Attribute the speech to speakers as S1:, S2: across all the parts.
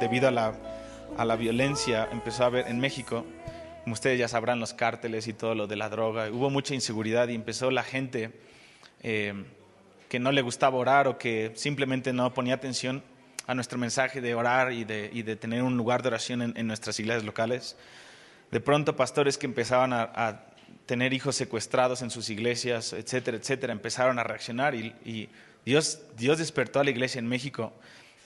S1: debido a la violencia, empezó a haber en México, como ustedes ya sabrán, los cárteles y todo lo de la droga. Hubo mucha inseguridad y empezó la gente que no le gustaba orar o que simplemente no ponía atención a nuestro mensaje de orar y de tener un lugar de oración en nuestras iglesias locales. De pronto pastores que empezaban a tener hijos secuestrados en sus iglesias, etcétera, etcétera, empezaron a reaccionar y Dios despertó a la iglesia en México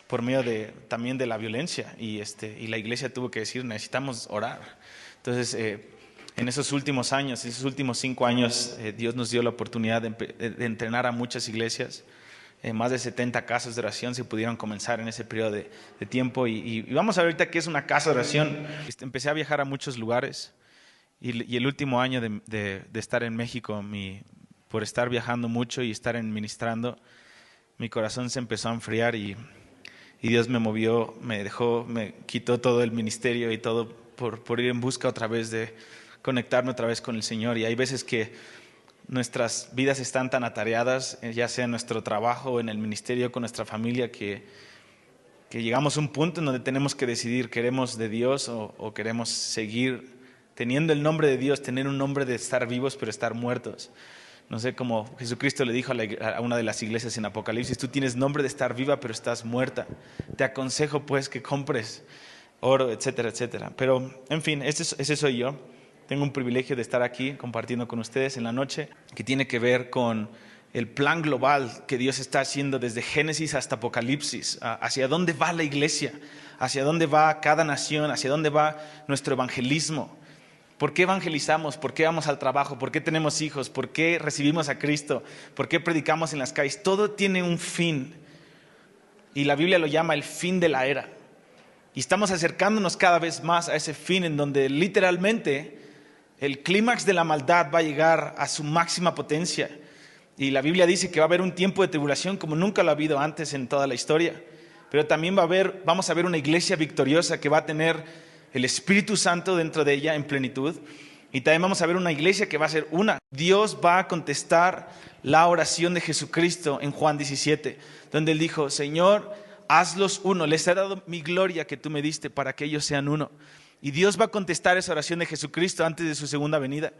S1: por medio también de la violencia y la iglesia tuvo que decir, necesitamos orar. Entonces, en esos últimos años, esos últimos 5 años, Dios nos dio la oportunidad de entrenar a muchas iglesias. Más de 70 casas de oración se pudieron comenzar en ese periodo de tiempo y vamos a ver ahorita qué es una casa de oración. Empecé a viajar a muchos lugares y el último año de estar en México, por estar viajando mucho y estar ministrando, mi corazón se empezó a enfriar y Dios me movió, me quitó todo el ministerio y todo por ir en busca otra vez de conectarme otra vez con el Señor. Y hay veces que nuestras vidas están tan atareadas, ya sea en nuestro trabajo o en el ministerio con nuestra familia, que llegamos a un punto en donde tenemos que decidir, ¿queremos de Dios o queremos seguir teniendo el nombre de Dios, tener un nombre de estar vivos pero estar muertos? No sé, como Jesucristo le dijo a una de las iglesias en Apocalipsis, tú tienes nombre de estar viva pero estás muerta. Te aconsejo pues que compres oro, etcétera, etcétera. Pero, en fin, ese soy yo. Tengo un privilegio de estar aquí compartiendo con ustedes en la noche, que tiene que ver con el plan global que Dios está haciendo desde Génesis hasta Apocalipsis. Hacia dónde va la iglesia, hacia dónde va cada nación, hacia dónde va nuestro evangelismo. ¿Por qué evangelizamos? ¿Por qué vamos al trabajo? ¿Por qué tenemos hijos? ¿Por qué recibimos a Cristo? ¿Por qué predicamos en las calles? Todo tiene un fin. Y la Biblia lo llama el fin de la era. Y estamos acercándonos cada vez más a ese fin en donde literalmente el clímax de la maldad va a llegar a su máxima potencia. Y la Biblia dice que va a haber un tiempo de tribulación como nunca lo ha habido antes en toda la historia. Pero también vamos a ver una iglesia victoriosa que va a tener el Espíritu Santo dentro de ella en plenitud. Y también vamos a ver una iglesia que va a ser una. Dios va a contestar la oración de Jesucristo en Juan 17, donde Él dijo, Señor, hazlos uno, les he dado mi gloria que tú me diste para que ellos sean uno. Y Dios va a contestar esa oración de Jesucristo antes de su segunda venida.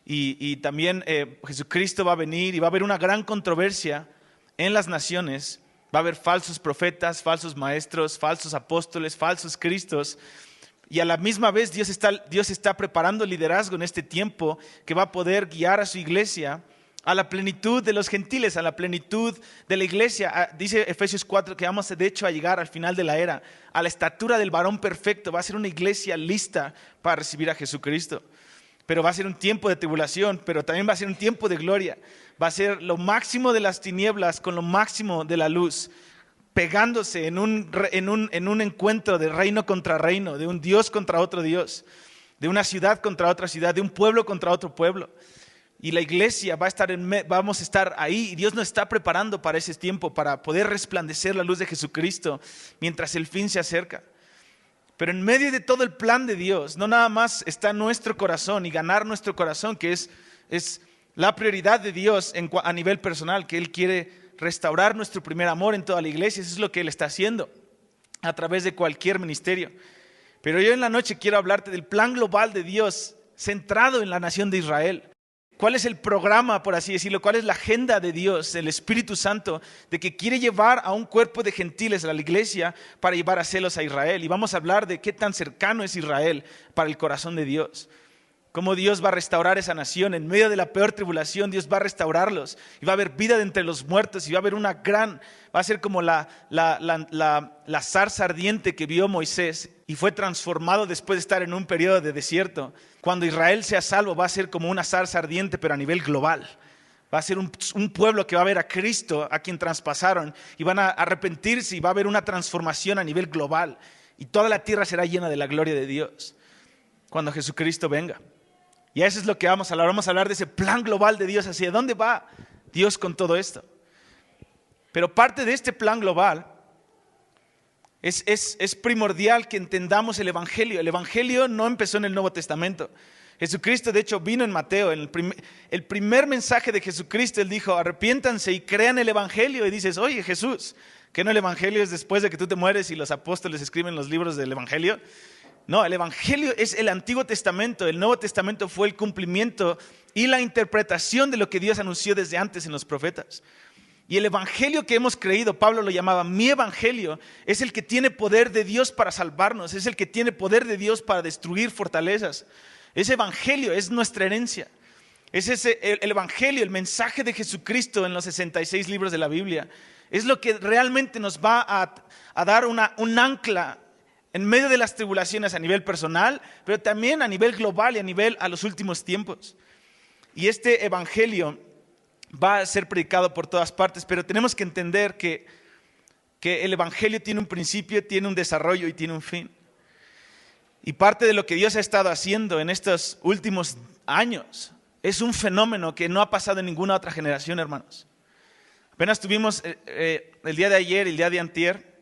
S1: Y también Jesucristo va a venir y va a haber una gran controversia en las naciones. Va a haber falsos profetas, falsos maestros, falsos apóstoles, falsos cristos. Y a la misma vez Dios está preparando liderazgo en este tiempo que va a poder guiar a su iglesia a la plenitud de los gentiles, a la plenitud de la iglesia. Dice Efesios 4 que vamos de hecho a llegar al final de la era, a la estatura del varón perfecto. Va a ser una iglesia lista para recibir a Jesucristo. Pero va a ser un tiempo de tribulación, pero también va a ser un tiempo de gloria. Va a ser lo máximo de las tinieblas con lo máximo de la luz, pegándose en un encuentro de reino contra reino, de un Dios contra otro Dios, de una ciudad contra otra ciudad, de un pueblo contra otro pueblo. Y la iglesia vamos a estar ahí y Dios nos está preparando para ese tiempo, para poder resplandecer la luz de Jesucristo mientras el fin se acerca. Pero en medio de todo el plan de Dios, no nada más está nuestro corazón y ganar nuestro corazón, que es la prioridad de Dios a nivel personal, que Él quiere restaurar nuestro primer amor en toda la iglesia. Eso es lo que Él está haciendo a través de cualquier ministerio. Pero yo en la noche quiero hablarte del plan global de Dios centrado en la nación de Israel. ¿Cuál es el programa, por así decirlo? ¿Cuál es la agenda de Dios, el Espíritu Santo, de que quiere llevar a un cuerpo de gentiles a la iglesia para llevar a celos a Israel? Y vamos a hablar de qué tan cercano es Israel para el corazón de Dios. Cómo Dios va a restaurar esa nación. En medio de la peor tribulación, Dios va a restaurarlos. Y va a haber vida de entre los muertos. Y va a haber va a ser como la zarza ardiente que vio Moisés y fue transformado después de estar en un periodo de desierto. Cuando Israel sea salvo, va a ser como una zarza ardiente, pero a nivel global. Va a ser un pueblo que va a ver a Cristo, a quien traspasaron, y van a arrepentirse y va a haber una transformación a nivel global. Y toda la tierra será llena de la gloria de Dios cuando Jesucristo venga. Y eso es lo que vamos a hablar. Vamos a hablar de ese plan global de Dios. ¿Hacia dónde va Dios con todo esto? Pero parte de este plan global es primordial que entendamos el Evangelio. El Evangelio no empezó en el Nuevo Testamento. Jesucristo, de hecho, vino en Mateo. En el primer mensaje de Jesucristo, Él dijo, arrepiéntanse y crean el Evangelio. Y dices, oye, Jesús, ¿Que no el Evangelio es después de que tú te mueres y los apóstoles escriben los libros del Evangelio? No, el Evangelio es el Antiguo Testamento. El Nuevo Testamento fue el cumplimiento y la interpretación de lo que Dios anunció desde antes en los profetas. Y el Evangelio que hemos creído, Pablo lo llamaba mi Evangelio, es el que tiene poder de Dios para salvarnos, es el que tiene poder de Dios para destruir fortalezas. Ese Evangelio es nuestra herencia. Es el Evangelio, el mensaje de Jesucristo en los 66 libros de la Biblia. Es lo que realmente nos va a dar un ancla en medio de las tribulaciones a nivel personal, pero también a nivel global y a los últimos tiempos. Y este Evangelio va a ser predicado por todas partes, pero tenemos que entender que el Evangelio tiene un principio, tiene un desarrollo y tiene un fin. Y parte de lo que Dios ha estado haciendo en estos últimos años es un fenómeno que no ha pasado en ninguna otra generación, hermanos. Apenas tuvimos el día de ayer y el día de antier,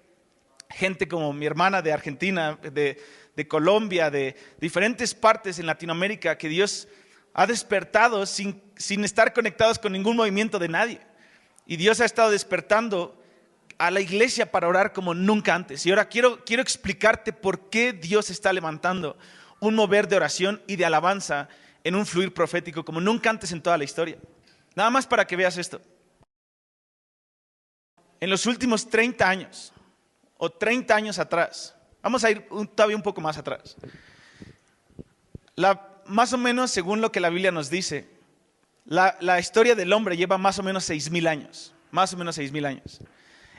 S1: gente como mi hermana de Argentina, de Colombia, de diferentes partes en Latinoamérica, que Dios ha despertado sin estar conectados con ningún movimiento de nadie. Y Dios ha estado despertando a la iglesia para orar como nunca antes. Y ahora quiero explicarte por qué Dios está levantando un mover de oración y de alabanza en un fluir profético como nunca antes en toda la historia. Nada más para que veas esto. En los últimos 30 años, o 30 años atrás, vamos a ir todavía un poco más atrás. Más o menos, según lo que la Biblia nos dice, la historia del hombre lleva más o menos 6,000 años. Más o menos 6,000 años.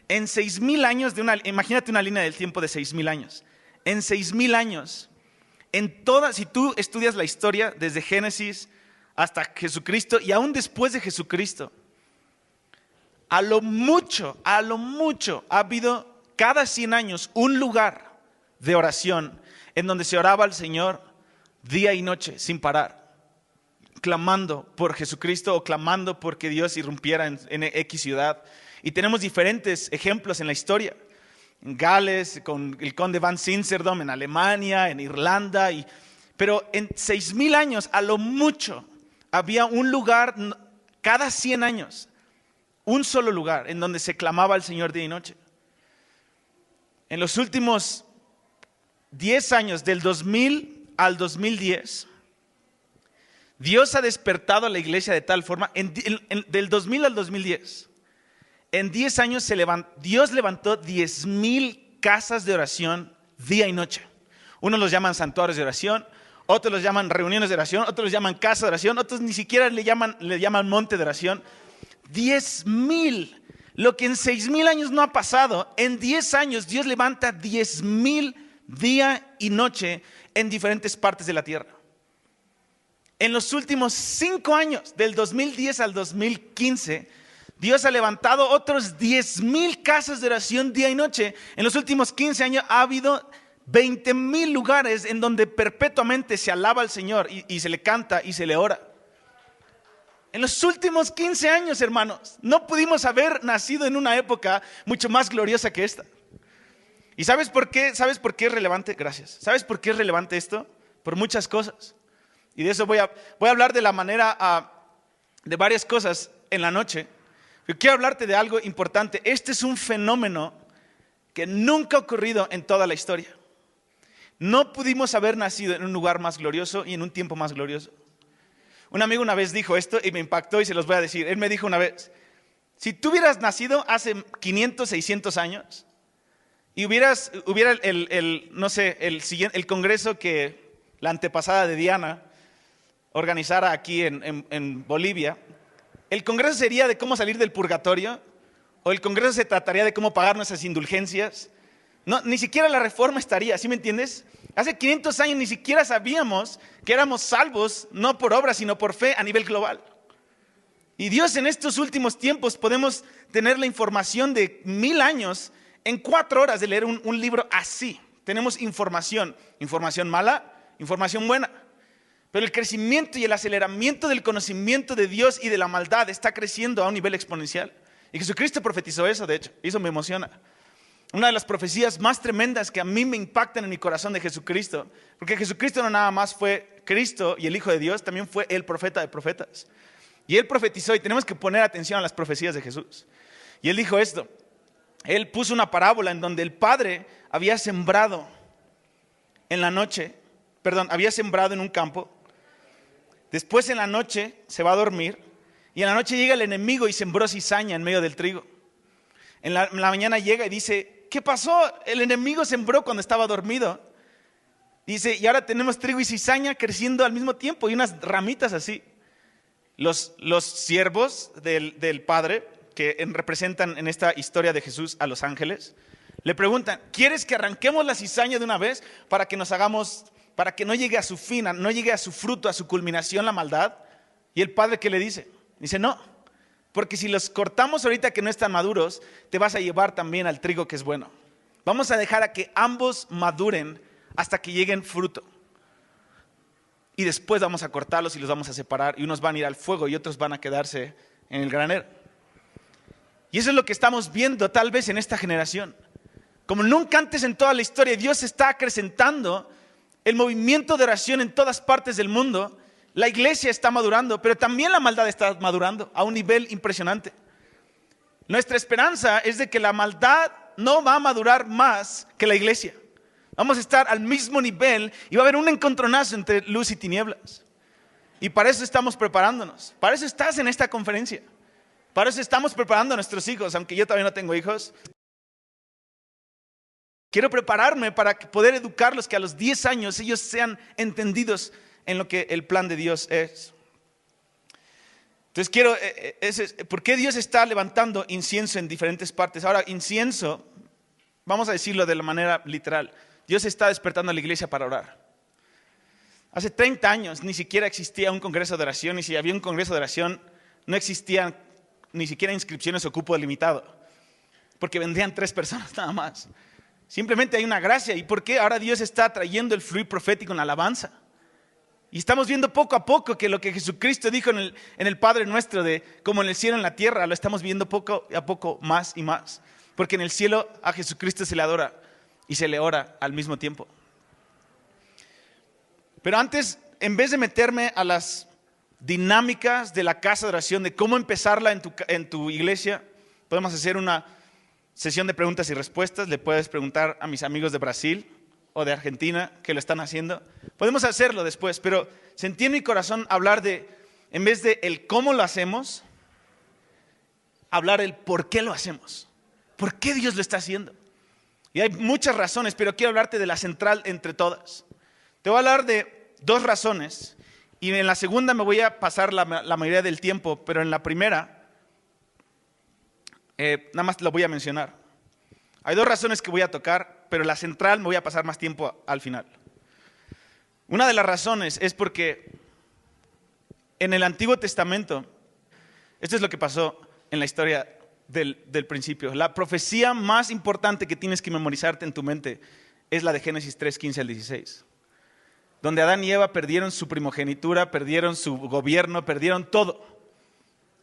S1: En 6,000 años, imagínate una línea del tiempo de 6,000 años. En 6,000 años, si tú estudias la historia desde Génesis hasta Jesucristo y aún después de Jesucristo, a lo mucho ha habido cada 100 años un lugar de oración en donde se oraba al Señor día y noche sin parar, clamando por Jesucristo o clamando porque Dios irrumpiera en X ciudad. Y tenemos diferentes ejemplos en la historia. En Gales, con el conde Van Zinzendorf, en Alemania, en Irlanda. Pero en 6,000 años, a lo mucho, había un lugar, cada 100 años, un solo lugar en donde se clamaba al Señor día y noche. En los últimos 10 años, del 2000 al 2010, Dios ha despertado a la iglesia de tal forma, del 2000 al 2010, en 10 años Dios levantó 10,000 casas de oración día y noche. Unos los llaman santuarios de oración, otros los llaman reuniones de oración, otros los llaman casa de oración, otros ni siquiera le llaman monte de oración. 10,000, lo que en 6,000 años no ha pasado, en 10 años Dios levanta 10,000 día y noche en diferentes partes de la tierra. En los últimos 5 años, del 2010 al 2015, Dios ha levantado otros 10,000 casas de oración día y noche. En los últimos 15 años ha habido 20,000 lugares en donde perpetuamente se alaba al Señor y se le canta y se le ora. En los últimos 15 años, hermanos, no pudimos haber nacido en una época mucho más gloriosa que esta. ¿Y sabes por qué? ¿Sabes por qué es relevante? Gracias. ¿Sabes por qué es relevante esto? Por muchas cosas. Y de eso voy a hablar de la manera de varias cosas en la noche. Yo quiero hablarte de algo importante. Este es un fenómeno que nunca ha ocurrido en toda la historia. No pudimos haber nacido en un lugar más glorioso y en un tiempo más glorioso. Un amigo una vez dijo esto y me impactó y se los voy a decir. Él me dijo una vez, si tú hubieras nacido hace 500, 600 años y hubiera el congreso que la antepasada de Diana organizara aquí en Bolivia, ¿el congreso sería de cómo salir del purgatorio? ¿O el congreso se trataría de cómo pagar nuestras indulgencias? No, ni siquiera la reforma estaría, ¿sí me entiendes? Hace 500 años ni siquiera sabíamos que éramos salvos, no por obra, sino por fe a nivel global. Y Dios en estos últimos tiempos podemos tener la información de 1000 años en 4 horas de leer un libro así. Tenemos información mala, información buena. Pero el crecimiento y el aceleramiento del conocimiento de Dios y de la maldad está creciendo a un nivel exponencial. Y Jesucristo profetizó eso, de hecho, y eso me emociona. Una de las profecías más tremendas que a mí me impactan en mi corazón de Jesucristo, porque Jesucristo no nada más fue Cristo y el Hijo de Dios, también fue el profeta de profetas. Y Él profetizó, y tenemos que poner atención a las profecías de Jesús. Y Él dijo esto, él puso una parábola en donde el padre había sembrado en la noche, había sembrado en un campo, después en la noche se va a dormir y en la noche llega el enemigo y sembró cizaña en medio del trigo. En la mañana llega y dice, ¿qué pasó? El enemigo sembró cuando estaba dormido. Dice, y ahora tenemos trigo y cizaña creciendo al mismo tiempo y unas ramitas así. Los siervos del Padre, que representan en esta historia de Jesús a los ángeles, le preguntan, ¿quieres que arranquemos la cizaña de una vez para que para que no llegue a su fin, no llegue a su fruto, a su culminación la maldad? Y el Padre, ¿qué le dice? Dice, no, porque si los cortamos ahorita que no están maduros, te vas a llevar también al trigo que es bueno. Vamos a dejar a que ambos maduren hasta que lleguen fruto. Y después vamos a cortarlos y los vamos a separar y unos van a ir al fuego y otros van a quedarse en el granero. Y eso es lo que estamos viendo tal vez en esta generación. Como nunca antes en toda la historia, Dios está acrecentando el movimiento de oración en todas partes del mundo. La iglesia está madurando, pero también la maldad está madurando a un nivel impresionante. Nuestra esperanza es de que la maldad no va a madurar más que la iglesia. Vamos a estar al mismo nivel y va a haber un encontronazo entre luz y tinieblas. Y para eso estamos preparándonos. Para eso estás en esta conferencia. Para eso estamos preparando a nuestros hijos, aunque yo todavía no tengo hijos. Quiero prepararme para poder educarlos, que a los 10 años ellos sean entendidos en lo que el plan de Dios es. Entonces ¿por qué Dios está levantando incienso en diferentes partes? Ahora, incienso, vamos a decirlo de la manera literal, Dios está despertando a la iglesia para orar. Hace 30 años ni siquiera existía un congreso de oración, y si había un congreso de oración no existían ni siquiera inscripciones o cupo limitado, porque vendrían 3 personas nada más. Simplemente hay una gracia. ¿Y por qué ahora Dios está trayendo el fluir profético en la alabanza? Y estamos viendo poco a poco que lo que Jesucristo dijo en el Padre Nuestro, de como en el cielo en la tierra, lo estamos viendo poco a poco más y más. Porque en el cielo a Jesucristo se le adora y se le ora al mismo tiempo. Pero antes, en vez de meterme a las dinámicas de la casa de oración, de cómo empezarla en tu iglesia, podemos hacer una sesión de preguntas y respuestas. Le puedes preguntar a mis amigos de Brasil o de Argentina que lo están haciendo. Podemos hacerlo después, pero sentí en mi corazón hablar en vez de el cómo lo hacemos, hablar el por qué lo hacemos. ¿Por qué Dios lo está haciendo? Y hay muchas razones, pero quiero hablarte de la central entre todas. Te voy a hablar de 2 razones y en la segunda me voy a pasar la mayoría del tiempo, pero en la primera nada más lo voy a mencionar. Hay 2 razones que voy a tocar, pero la central me voy a pasar más tiempo al final. Una de las razones es porque en el Antiguo Testamento, esto es lo que pasó en la historia del principio. La profecía más importante que tienes que memorizarte en tu mente es la de Génesis 3, 15 al 16. Donde Adán y Eva perdieron su primogenitura, perdieron su gobierno, perdieron todo.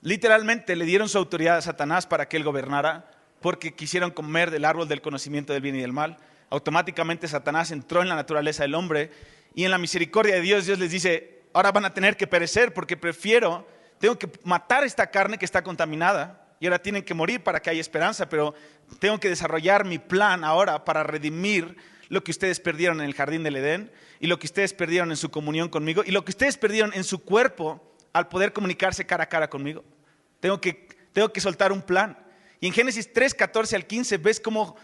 S1: Literalmente le dieron su autoridad a Satanás para que él gobernara, porque quisieron comer del árbol del conocimiento del bien y del mal. Automáticamente Satanás entró en la naturaleza del hombre y en la misericordia de Dios, Dios les dice, ahora van a tener que perecer porque tengo que matar esta carne que está contaminada y ahora tienen que morir para que haya esperanza, pero tengo que desarrollar mi plan ahora para redimir lo que ustedes perdieron en el jardín del Edén y lo que ustedes perdieron en su comunión conmigo y lo que ustedes perdieron en su cuerpo al poder comunicarse cara a cara conmigo. Tengo que soltar un plan. Y en Génesis 3, 14 al 15 ves cómo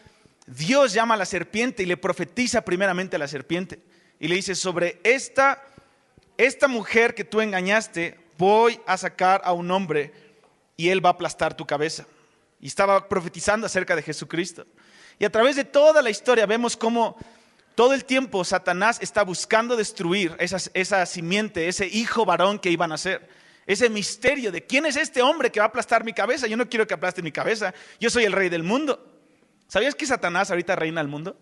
S1: Dios llama a la serpiente y le profetiza primeramente a la serpiente. Y le dice, sobre esta mujer que tú engañaste, voy a sacar a un hombre y él va a aplastar tu cabeza. Y estaba profetizando acerca de Jesucristo. Y a través de toda la historia vemos cómo todo el tiempo Satanás está buscando destruir esa simiente, ese hijo varón que iban a ser. Ese misterio de quién es este hombre que va a aplastar mi cabeza. Yo no quiero que aplaste mi cabeza. Yo soy el rey del mundo. ¿Sabías que Satanás ahorita reina el mundo?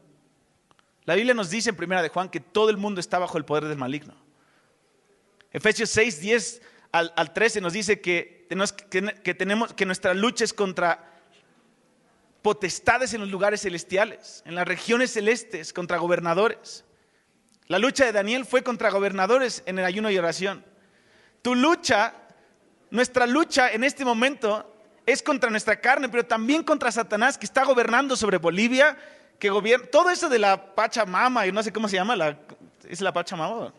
S1: La Biblia nos dice en 1 de Juan que todo el mundo está bajo el poder del maligno. Efesios 6, 10 al 13 nos dice que nuestra lucha es contra potestades en los lugares celestiales, en las regiones celestes, contra gobernadores. La lucha de Daniel fue contra gobernadores en el ayuno y oración. Nuestra lucha en este momento es contra nuestra carne, pero también contra Satanás, que está gobernando sobre Bolivia, que gobierna todo eso de la Pachamama, y no sé cómo se llama, ¿es la Pachamama?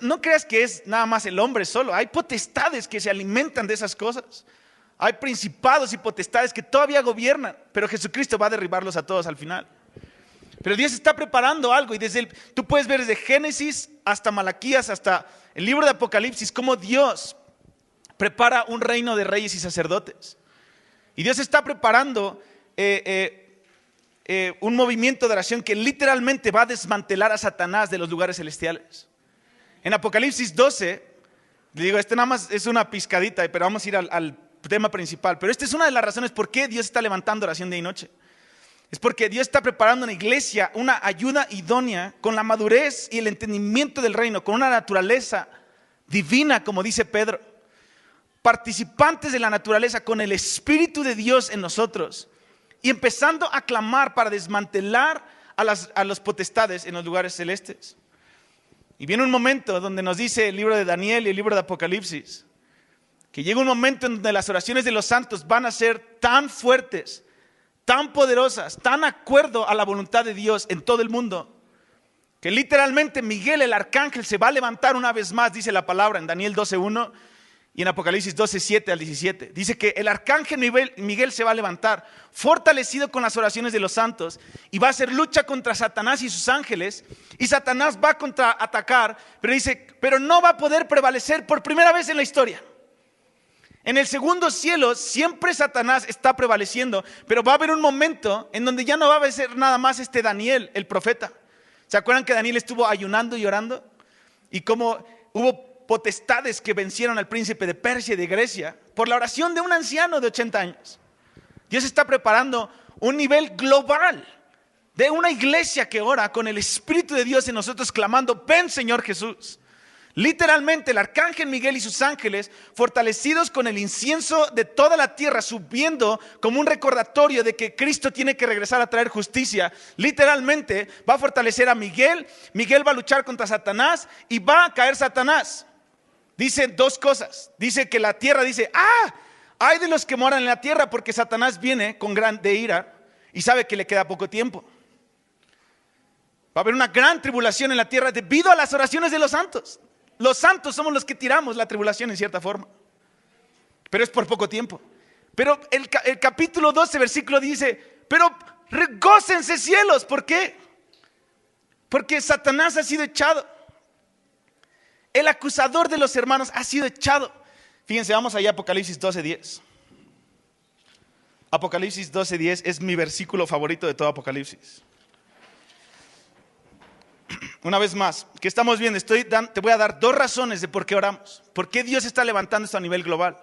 S1: No creas que es nada más el hombre solo, hay potestades que se alimentan de esas cosas. Hay principados y potestades que todavía gobiernan, pero Jesucristo va a derribarlos a todos al final. Pero Dios está preparando algo, y tú puedes ver desde Génesis hasta Malaquías, hasta el libro de Apocalipsis, cómo Dios prepara un reino de reyes y sacerdotes. Y Dios está preparando un movimiento de oración que literalmente va a desmantelar a Satanás de los lugares celestiales. En Apocalipsis 12, le digo, nada más es una pizcadita, pero vamos a ir al tema principal. Pero esta es una de las razones por qué Dios está levantando oración día y noche. Es porque Dios está preparando una iglesia, una ayuda idónea, con la madurez y el entendimiento del reino, con una naturaleza divina, como dice Pedro. Participantes de la naturaleza, con el Espíritu de Dios en nosotros. Y empezando a clamar para desmantelar a los potestades en los lugares celestes. Y viene un momento donde nos dice el libro de Daniel y el libro de Apocalipsis, que llega un momento en donde las oraciones de los santos van a ser tan fuertes, tan poderosas, tan acuerdo a la voluntad de Dios en todo el mundo, que literalmente Miguel el arcángel se va a levantar una vez más, dice la palabra en Daniel 12:1 y en Apocalipsis 12:7 al 17. Dice que el arcángel Miguel se va a levantar, fortalecido con las oraciones de los santos, y va a hacer lucha contra Satanás y sus ángeles, y Satanás va a contraatacar, pero dice, pero no va a poder prevalecer por primera vez en la historia. En el segundo cielo siempre Satanás está prevaleciendo, pero va a haber un momento en donde ya no va a ser nada más Daniel, el profeta. ¿Se acuerdan que Daniel estuvo ayunando y orando? Y cómo hubo potestades que vencieron al príncipe de Persia y de Grecia por la oración de un anciano de 80 años. Dios está preparando un nivel global de una iglesia que ora con el Espíritu de Dios en nosotros, clamando, ven Señor Jesús. Literalmente el arcángel Miguel y sus ángeles, fortalecidos con el incienso de toda la tierra, subiendo como un recordatorio de que Cristo tiene que regresar a traer justicia. Literalmente va a fortalecer a Miguel. Miguel va a luchar contra Satanás y va a caer Satanás. Dice dos cosas. Dice que la tierra dice, hay de los que moran en la tierra, porque Satanás viene con grande ira y sabe que le queda poco tiempo. Va a haber una gran tribulación en la tierra debido a las oraciones de los santos. Los santos somos los que tiramos la tribulación en cierta forma, pero es por poco tiempo. Pero el capítulo 12 versículo dice, pero gócense cielos. ¿Por qué? Porque Satanás ha sido echado. El acusador de los hermanos ha sido echado. Fíjense, vamos allá a Apocalipsis 12:10. Apocalipsis 12:10 es mi versículo favorito de todo Apocalipsis. Una vez más, ¿qué estamos viendo? Te voy a dar dos razones de por qué oramos. ¿Por qué Dios está levantando esto a nivel global?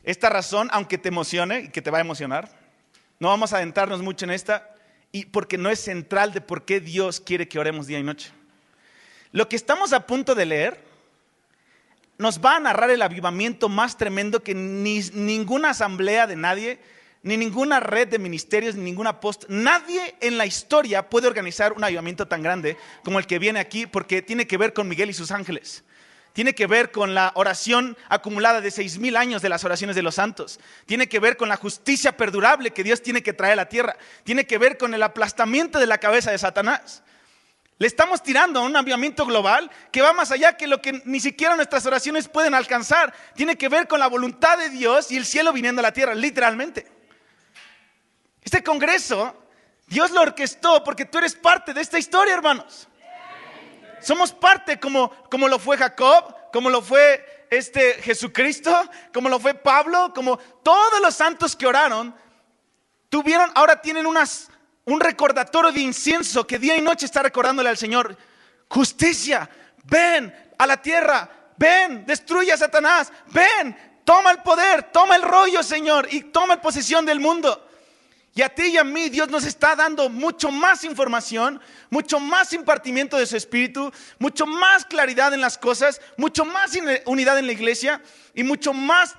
S1: Esta razón, aunque te emocione y que te va a emocionar, no vamos a adentrarnos mucho en esta, y porque no es central de por qué Dios quiere que oremos día y noche. Lo que estamos a punto de leer nos va a narrar el avivamiento más tremendo que ninguna asamblea de nadie, ni ninguna red de ministerios, ni ningún apóstol, nadie en la historia puede organizar un avivamiento tan grande como el que viene aquí, porque tiene que ver con Miguel y sus ángeles. Tiene que ver con la oración acumulada de 6,000 años de las oraciones de los santos. Tiene que ver con la justicia perdurable que Dios tiene que traer a la tierra. Tiene que ver con el aplastamiento de la cabeza de Satanás. Le estamos tirando a un avivamiento global que va más allá que lo que ni siquiera nuestras oraciones pueden alcanzar. Tiene que ver con la voluntad de Dios y el cielo viniendo a la tierra, literalmente. Este congreso, Dios lo orquestó porque tú eres parte de esta historia, hermanos. Somos parte como lo fue Jacob, como lo fue Jesucristo, como lo fue Pablo, como todos los santos que oraron, ahora tienen un recordatorio de incienso que día y noche está recordándole al Señor. Justicia, ven a la tierra, ven, destruye a Satanás, ven, toma el poder, toma el rollo, Señor, y toma posesión del mundo. Y a ti y a mí Dios nos está dando mucho más información, mucho más impartimiento de su Espíritu, mucho más claridad en las cosas, mucho más unidad en la iglesia y mucho más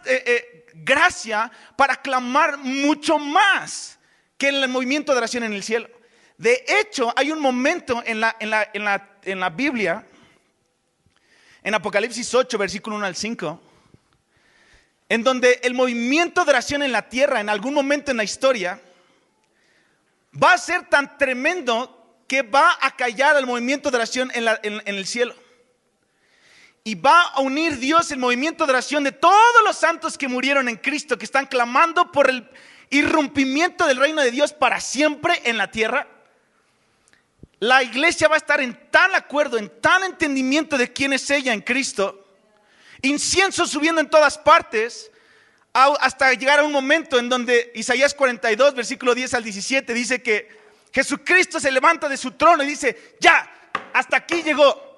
S1: gracia para clamar mucho más que en el movimiento de oración en el cielo. De hecho, hay un momento en la Biblia, en Apocalipsis 8, versículo 1 al 5, en donde el movimiento de oración en la tierra, en algún momento en la historia, va a ser tan tremendo que va a callar el movimiento de oración en el cielo. Y va a unir Dios el movimiento de oración de todos los santos que murieron en Cristo, que están clamando por el irrumpimiento del reino de Dios para siempre en la tierra. La iglesia va a estar en tal acuerdo, en tal entendimiento de quién es ella en Cristo, incienso subiendo en todas partes, hasta llegar a un momento en donde Isaías 42, versículo 10 al 17, dice que Jesucristo se levanta de su trono y dice: ya, hasta aquí llegó.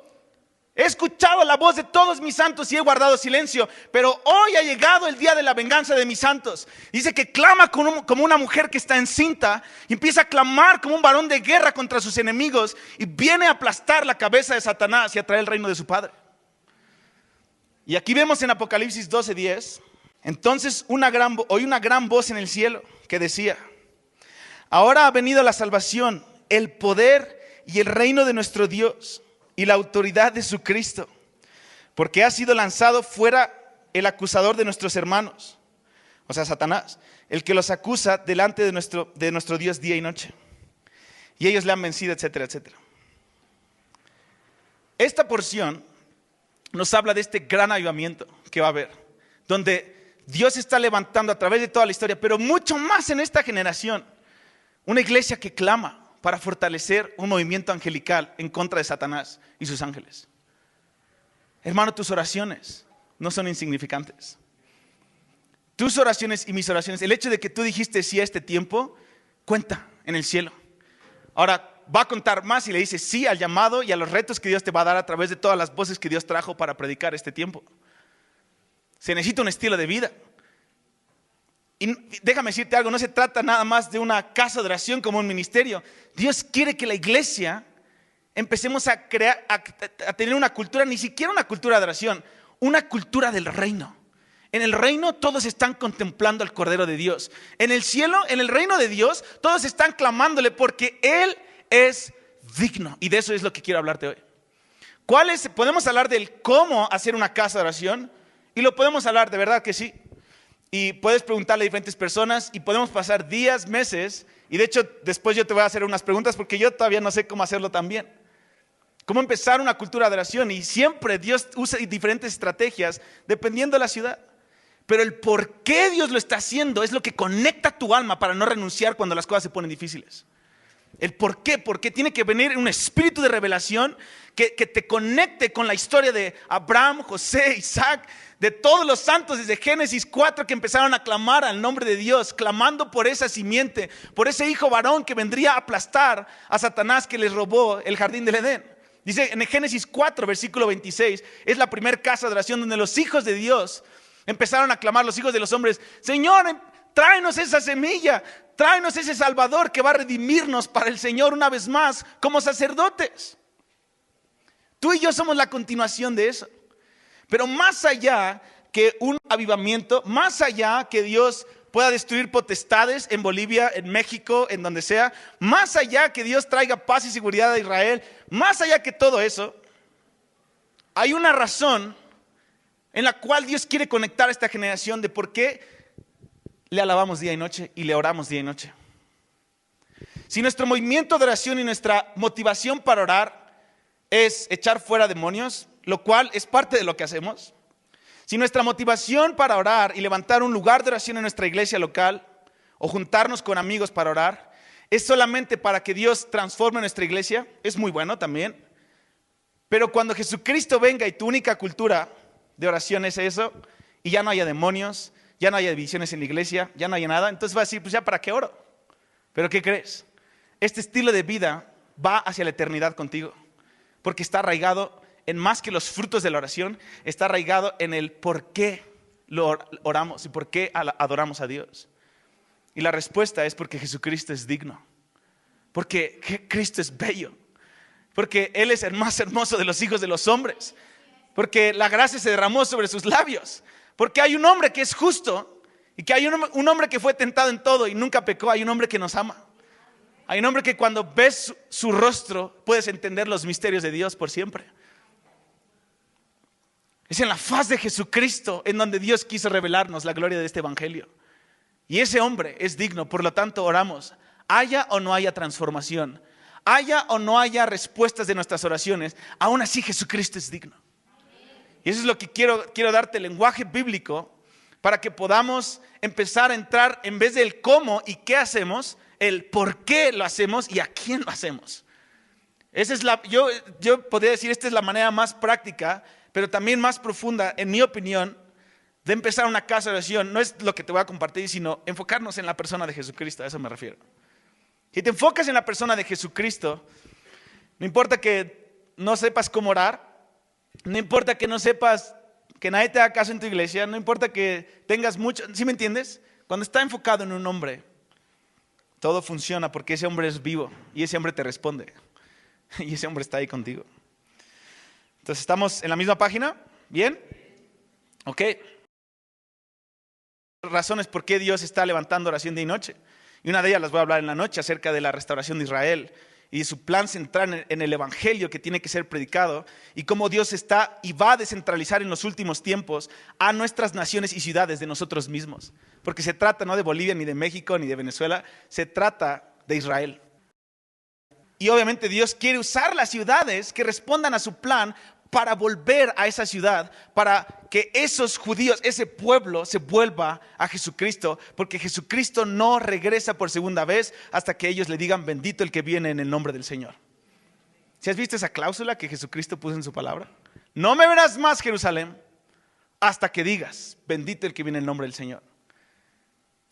S1: He escuchado la voz de todos mis santos y he guardado silencio, pero hoy ha llegado el día de la venganza de mis santos. Dice que clama como una mujer que está encinta y empieza a clamar como un varón de guerra contra sus enemigos y viene a aplastar la cabeza de Satanás y a traer el reino de su Padre. Y aquí vemos en Apocalipsis 12:10, entonces oí una gran voz en el cielo que decía: ahora ha venido la salvación, el poder y el reino de nuestro Dios y la autoridad de su Cristo, porque ha sido lanzado fuera el acusador de nuestros hermanos, o sea, Satanás, el que los acusa delante de nuestro Dios día y noche. Y ellos le han vencido, etcétera, etcétera. Esta porción nos habla de este gran avivamiento que va a haber, donde Dios está levantando a través de toda la historia, pero mucho más en esta generación, una iglesia que clama para fortalecer un movimiento angelical en contra de Satanás y sus ángeles. Hermano, tus oraciones no son insignificantes. Tus oraciones y mis oraciones, el hecho de que tú dijiste sí a este tiempo, cuenta en el cielo. Ahora va a contar más si le dices sí al llamado y a los retos que Dios te va a dar a través de todas las voces que Dios trajo para predicar este tiempo. Se necesita un estilo de vida. Y déjame decirte algo, no se trata nada más de una casa de oración como un ministerio. Dios quiere que la iglesia empecemos a crear, a tener una cultura, ni siquiera una cultura de oración, una cultura del reino. En el reino todos están contemplando al Cordero de Dios. En el cielo, en el reino de Dios, todos están clamándole porque Él es digno. Y de eso es lo que quiero hablarte hoy. Podemos hablar del cómo hacer una casa de oración y lo podemos hablar, de verdad que sí. Y puedes preguntarle a diferentes personas y podemos pasar días, meses. Y de hecho después yo te voy a hacer unas preguntas porque yo todavía no sé cómo hacerlo también. Cómo empezar una cultura de oración. Y siempre Dios usa diferentes estrategias dependiendo de la ciudad. Pero el por qué Dios lo está haciendo es lo que conecta tu alma para no renunciar cuando las cosas se ponen difíciles. El por qué, porque tiene que venir un espíritu de revelación que te conecte con la historia de Abraham, José, Isaac, de todos los santos desde Génesis 4 que empezaron a clamar al nombre de Dios, clamando por esa simiente, por ese hijo varón que vendría a aplastar a Satanás que les robó el jardín del Edén. Dice en Génesis 4 versículo 26, es la primera casa de oración donde los hijos de Dios empezaron a clamar, los hijos de los hombres: Señor, tráenos esa semilla, tráenos ese Salvador que va a redimirnos para el Señor una vez más como sacerdotes. Tú y yo somos la continuación de eso. Pero más allá que un avivamiento, más allá que Dios pueda destruir potestades en Bolivia, en México, en donde sea, más allá que Dios traiga paz y seguridad a Israel, más allá que todo eso, hay una razón en la cual Dios quiere conectar a esta generación de por qué le alabamos día y noche y le oramos día y noche. Si nuestro movimiento de oración y nuestra motivación para orar es echar fuera demonios, lo cual es parte de lo que hacemos. Si nuestra motivación para orar y levantar un lugar de oración en nuestra iglesia local o juntarnos con amigos para orar es solamente para que Dios transforme nuestra iglesia, es muy bueno también. Pero cuando Jesucristo venga y tu única cultura de oración es eso, y ya no haya demonios, ya no haya divisiones en la iglesia, ya no haya nada, entonces va a decir: pues ya para qué oro. Pero ¿qué crees? Este estilo de vida va hacia la eternidad contigo, porque está arraigado en más que los frutos de la oración, está arraigado en el por qué lo oramos y por qué adoramos a Dios. Y la respuesta es porque Jesucristo es digno, porque Cristo es bello, porque Él es el más hermoso de los hijos de los hombres, porque la gracia se derramó sobre sus labios, porque hay un hombre que es justo y que hay un hombre que fue tentado en todo y nunca pecó. Hay un hombre que nos ama. Hay un hombre que cuando ves su rostro puedes entender los misterios de Dios por siempre. Es en la faz de Jesucristo en donde Dios quiso revelarnos la gloria de este evangelio. Y ese hombre es digno, por lo tanto oramos. Haya o no haya transformación, haya o no haya respuestas de nuestras oraciones, aún así Jesucristo es digno. Y eso es lo que quiero darte, el lenguaje bíblico, para que podamos empezar a entrar, en vez del cómo y qué hacemos, el por qué lo hacemos y a quién lo hacemos. Esa es yo podría decir, esta es la manera más práctica, pero también más profunda, en mi opinión, de empezar una casa de oración. No es lo que te voy a compartir, sino enfocarnos en la persona de Jesucristo, a eso me refiero. Si te enfocas en la persona de Jesucristo, no importa que no sepas cómo orar, no importa que no sepas, que nadie te haga caso en tu iglesia, no importa que tengas mucho, ¿sí me entiendes? Cuando está enfocado en un hombre, todo funciona porque ese hombre es vivo y ese hombre te responde y ese hombre está ahí contigo. Entonces, ¿estamos en la misma página? ¿Bien? Ok. Razones por qué Dios está levantando oración día y noche. Y una de ellas las voy a hablar en la noche acerca de la restauración de Israel y de su plan central en el evangelio que tiene que ser predicado y cómo Dios está y va a descentralizar en los últimos tiempos a nuestras naciones y ciudades de nosotros mismos. Porque se trata no de Bolivia, ni de México, ni de Venezuela, se trata de Israel. Y obviamente Dios quiere usar las ciudades que respondan a su plan para volver a esa ciudad, para que esos judíos, ese pueblo se vuelva a Jesucristo, porque Jesucristo no regresa por segunda vez hasta que ellos le digan bendito el que viene en el nombre del Señor. ¿Sí has visto esa cláusula que Jesucristo puso en su palabra? No me verás más, Jerusalén, hasta que digas bendito el que viene en el nombre del Señor.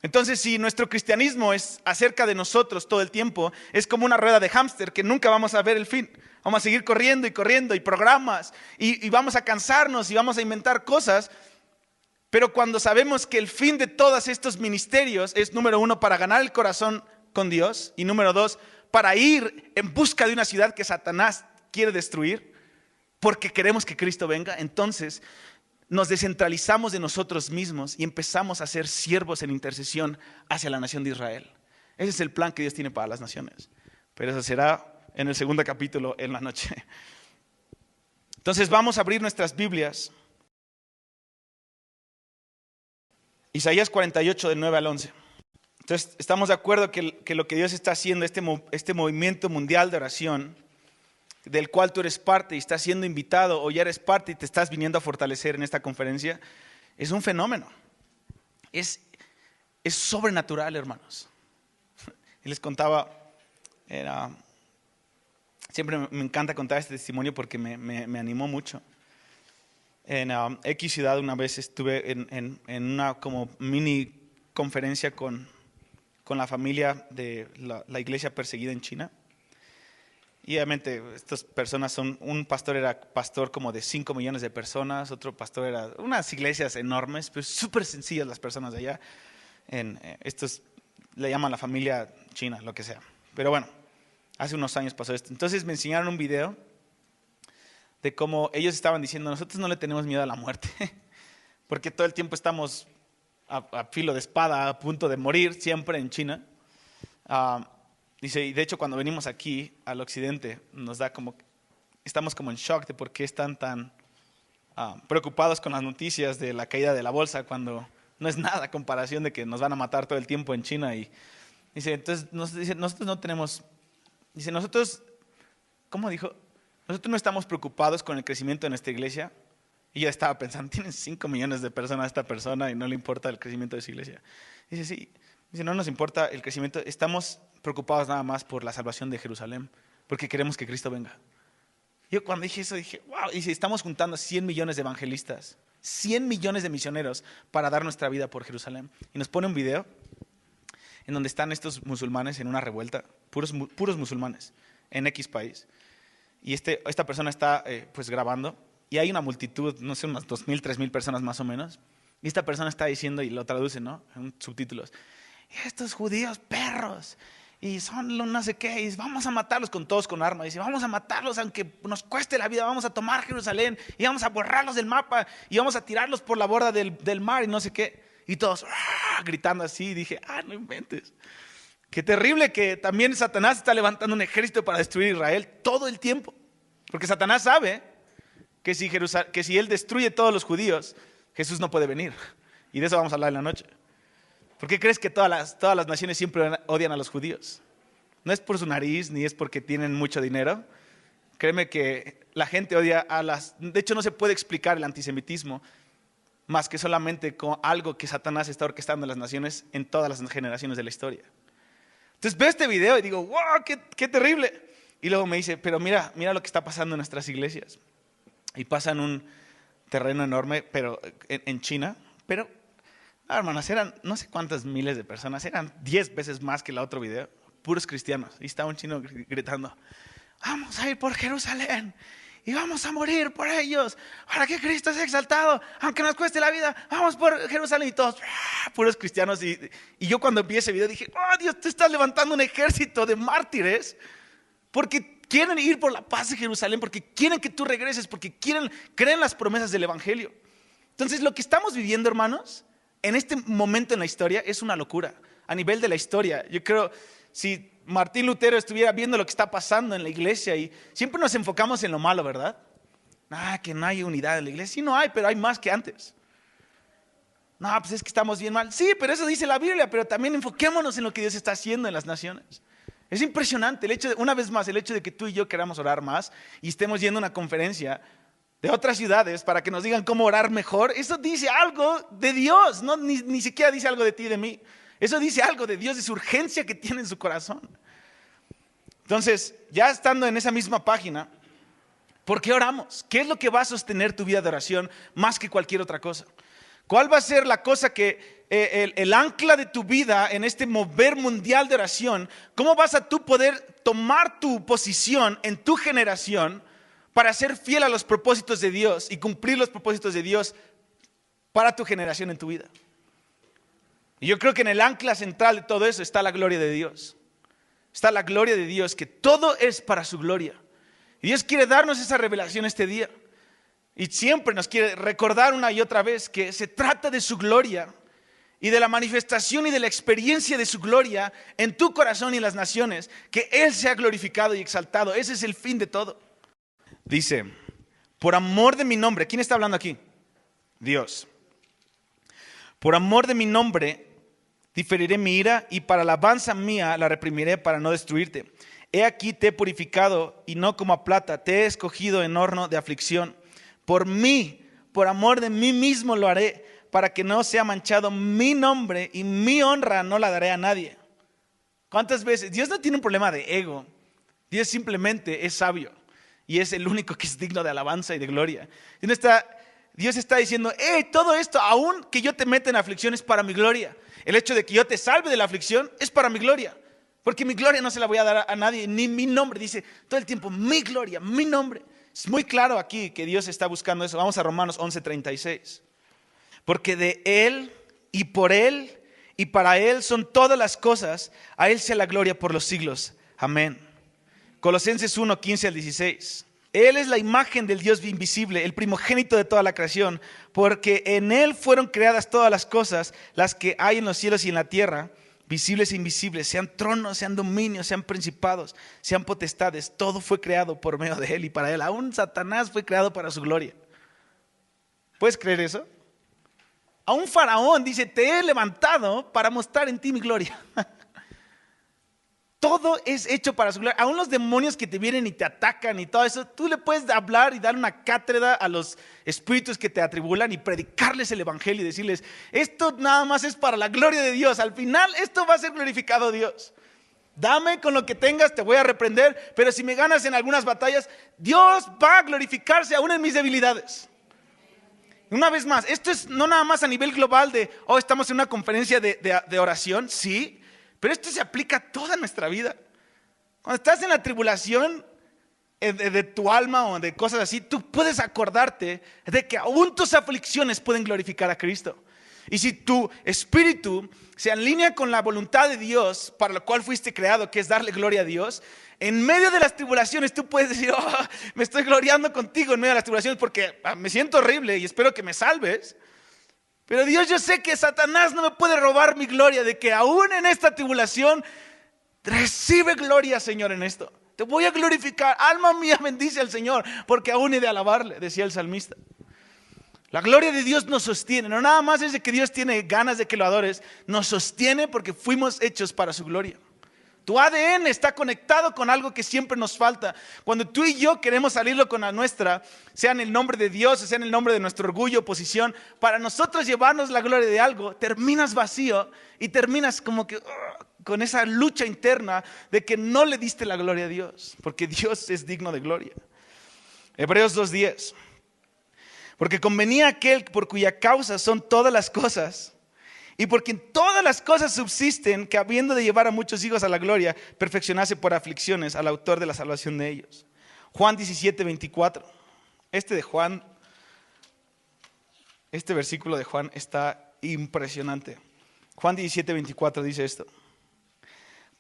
S1: Entonces, si nuestro cristianismo es acerca de nosotros todo el tiempo, es como una rueda de hámster que nunca vamos a ver el fin. Vamos a seguir corriendo y corriendo y programas y vamos a cansarnos y vamos a inventar cosas. Pero cuando sabemos que el fin de todos estos ministerios es, número uno, para ganar el corazón con Dios y número dos, para ir en busca de una ciudad que Satanás quiere destruir porque queremos que Cristo venga, entonces nos descentralizamos de nosotros mismos y empezamos a ser siervos en intercesión hacia la nación de Israel. Ese es el plan que Dios tiene para las naciones. Pero eso será en el segundo capítulo en la noche. Entonces vamos a abrir nuestras Biblias. Isaías 48, del 9 al 11. Entonces estamos de acuerdo que lo que Dios está haciendo, este movimiento mundial de oración, del cual tú eres parte y estás siendo invitado o ya eres parte y te estás viniendo a fortalecer en esta conferencia, es un fenómeno. Es sobrenatural, hermanos. Y les contaba, siempre me encanta contar este testimonio porque me animó mucho. En X ciudad una vez estuve en una como mini conferencia con la familia de la iglesia perseguida en China. Y obviamente estas personas un pastor era pastor como de 5 millones de personas, otro pastor era unas iglesias enormes, pero súper sencillas las personas de allá. Estos le llaman la familia china, lo que sea. Pero bueno, hace unos años pasó esto. Entonces me enseñaron un video de cómo ellos estaban diciendo, nosotros no le tenemos miedo a la muerte, porque todo el tiempo estamos a filo de espada, a punto de morir, siempre en China. Dice, y de hecho cuando venimos aquí al occidente, estamos como en shock de por qué están tan preocupados con las noticias de la caída de la bolsa, cuando no es nada a comparación de que nos van a matar todo el tiempo en China. Y dice, entonces nosotros no tenemos, dice, ¿cómo dijo? Nosotros no estamos preocupados con el crecimiento de nuestra iglesia. Y yo estaba pensando, tienen 5 millones de personas esta persona y no le importa el crecimiento de su iglesia. Dice, sí, dice, no nos importa el crecimiento, estamos preocupados nada más por la salvación de Jerusalén, porque queremos que Cristo venga. Yo cuando dije eso dije, wow, dice, estamos juntando 100 millones de evangelistas, 100 millones de misioneros para dar nuestra vida por Jerusalén. Y nos pone un video en donde están estos musulmanes en una revuelta, puros musulmanes, en X país. Y esta persona está pues grabando, y hay una multitud, no sé, unas 2,000, 3,000 personas más o menos, y esta persona está diciendo, y lo traduce, ¿no?, en subtítulos, estos judíos perros, y son no sé qué, y vamos a matarlos todos con armas, dice, vamos a matarlos aunque nos cueste la vida, vamos a tomar Jerusalén, y vamos a borrarlos del mapa, y vamos a tirarlos por la borda del mar, y no sé qué, y todos gritando así, y dije, no inventes. Qué terrible que también Satanás está levantando un ejército para destruir Israel todo el tiempo, porque Satanás sabe que si Él destruye todos los judíos, Jesús no puede venir. Y de eso vamos a hablar en la noche. ¿Por qué crees que todas las naciones siempre odian a los judíos? No es por su nariz, ni es porque tienen mucho dinero. Créeme que la gente odia a las... De hecho, no se puede explicar el antisemitismo más que solamente con algo que Satanás está orquestando en las naciones en todas las generaciones de la historia. Entonces veo este video y digo, wow, qué terrible. Y luego me dice, pero mira lo que está pasando en nuestras iglesias. Y pasan un terreno enorme, pero en China. Pero, hermanos, eran no sé cuántas miles de personas, eran 10 veces más que el otro video. Puros cristianos. Y estaba un chino gritando, vamos a ir por Jerusalén y vamos a morir por ellos para que Cristo sea exaltado, aunque nos cueste la vida, vamos por Jerusalén. Y todos, puros cristianos. Y yo cuando vi ese video dije, oh Dios, tú estás levantando un ejército de mártires porque quieren ir por la paz de Jerusalén, porque quieren que tú regreses, porque creen las promesas del evangelio. Entonces lo que estamos viviendo, hermanos, en este momento en la historia es una locura, a nivel de la historia. Yo creo, si Martín Lutero estuviera viendo lo que está pasando en la iglesia, y siempre nos enfocamos en lo malo, ¿verdad? Que no hay unidad en la iglesia. Sí, no hay, pero hay más que antes. No, pues es que estamos bien mal. Sí, pero eso dice la Biblia, pero también enfoquémonos en lo que Dios está haciendo en las naciones. Es impresionante una vez más, el hecho de que tú y yo queramos orar más y estemos yendo a una conferencia de otras ciudades para que nos digan cómo orar mejor. Eso dice algo de Dios, no, ni siquiera dice algo de ti y de mí. Eso dice algo de Dios, de su urgencia que tiene en su corazón. Entonces, ya estando en esa misma página, ¿por qué oramos? ¿Qué es lo que va a sostener tu vida de oración más que cualquier otra cosa? ¿Cuál va a ser la cosa que el ancla de tu vida en este mover mundial de oración? ¿Cómo vas a tú poder tomar tu posición en tu generación para ser fiel a los propósitos de Dios y cumplir los propósitos de Dios para tu generación en tu vida? Y yo creo que en el ancla central de todo eso está la gloria de Dios. Está la gloria de Dios, que todo es para su gloria. Y Dios quiere darnos esa revelación este día. Y siempre nos quiere recordar una y otra vez que se trata de su gloria y de la manifestación y de la experiencia de su gloria en tu corazón y en las naciones. Que Él sea glorificado y exaltado. Ese es el fin de todo. Dice, por amor de mi nombre. ¿Quién está hablando aquí? Dios. Por amor de mi nombre diferiré mi ira y para alabanza mía la reprimiré para no destruirte. He aquí te he purificado y no como a plata, te he escogido en horno de aflicción. Por mí, por amor de mí mismo lo haré, para que no sea manchado mi nombre y mi honra no la daré a nadie. ¿Cuántas veces? Dios no tiene un problema de ego. Dios simplemente es sabio y es el único que es digno de alabanza y de gloria. Dios está diciendo, todo esto, aún que yo te meta en aflicción, es para mi gloria. El hecho de que yo te salve de la aflicción es para mi gloria. Porque mi gloria no se la voy a dar a nadie, ni mi nombre. Dice todo el tiempo, mi gloria, mi nombre. Es muy claro aquí que Dios está buscando eso. Vamos a Romanos 11:36. Porque de Él y por Él y para Él son todas las cosas. A Él sea la gloria por los siglos. Amén. Colosenses 1:15-16. Él es la imagen del Dios invisible, el primogénito de toda la creación, porque en Él fueron creadas todas las cosas, las que hay en los cielos y en la tierra, visibles e invisibles, sean tronos, sean dominios, sean principados, sean potestades. Todo fue creado por medio de Él y para Él. Aún Satanás fue creado para su gloria. ¿Puedes creer eso? A un faraón dice, te he levantado para mostrar en ti mi gloria. Todo es hecho para su gloria. Aún los demonios que te vienen y te atacan y todo eso, tú le puedes hablar y dar una cátedra a los espíritus que te atribulan y predicarles el evangelio y decirles, esto nada más es para la gloria de Dios. Al final esto va a ser glorificado a Dios. Dame con lo que tengas, te voy a reprender, pero si me ganas en algunas batallas, Dios va a glorificarse aún en mis debilidades. Una vez más, esto es no nada más a nivel global de, estamos en una conferencia de oración, sí. Pero esto se aplica a toda nuestra vida. Cuando estás en la tribulación de tu alma o de cosas así, tú puedes acordarte de que aún tus aflicciones pueden glorificar a Cristo. Y si tu espíritu se alinea con la voluntad de Dios, para lo cual fuiste creado, que es darle gloria a Dios, en medio de las tribulaciones tú puedes decir, me estoy gloriando contigo en medio de las tribulaciones porque me siento horrible y espero que me salves. Pero Dios, yo sé que Satanás no me puede robar mi gloria, de que aún en esta tribulación recibe gloria, Señor, en esto. Te voy a glorificar. Alma mía, bendice al Señor, porque aún he de alabarle, decía el salmista. La gloria de Dios nos sostiene. No nada más es de que Dios tiene ganas de que lo adores. Nos sostiene porque fuimos hechos para su gloria. Tu ADN está conectado con algo que siempre nos falta. Cuando tú y yo queremos salirlo con la nuestra, sea en el nombre de Dios, sea en el nombre de nuestro orgullo, posición, para nosotros llevarnos la gloria de algo, terminas vacío y terminas como que con esa lucha interna de que no le diste la gloria a Dios, porque Dios es digno de gloria. Hebreos 2:10. Porque convenía aquel por cuya causa son todas las cosas, y porque en todas las cosas subsisten, que habiendo de llevar a muchos hijos a la gloria, perfeccionase por aflicciones al autor de la salvación de ellos. Juan 17:24. Este versículo de Juan está impresionante. Juan 17:24 dice esto: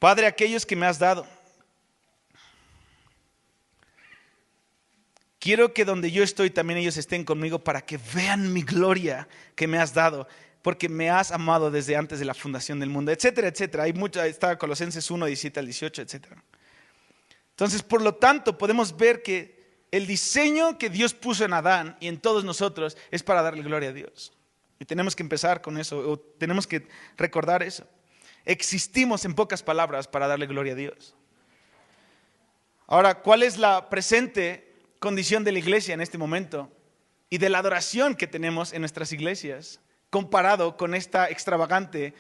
S1: Padre, aquellos que me has dado, quiero que donde yo estoy también ellos estén conmigo, para que vean mi gloria que me has dado, porque me has amado desde antes de la fundación del mundo, etcétera, etcétera. Está Colosenses 1:17-18, etcétera. Entonces, por lo tanto, podemos ver que el diseño que Dios puso en Adán y en todos nosotros es para darle gloria a Dios. Y tenemos que empezar con eso, o tenemos que recordar eso. Existimos, en pocas palabras, para darle gloria a Dios. Ahora, ¿cuál es la presente condición de la iglesia en este momento y de la adoración que tenemos en nuestras iglesias comparado con esta extravagante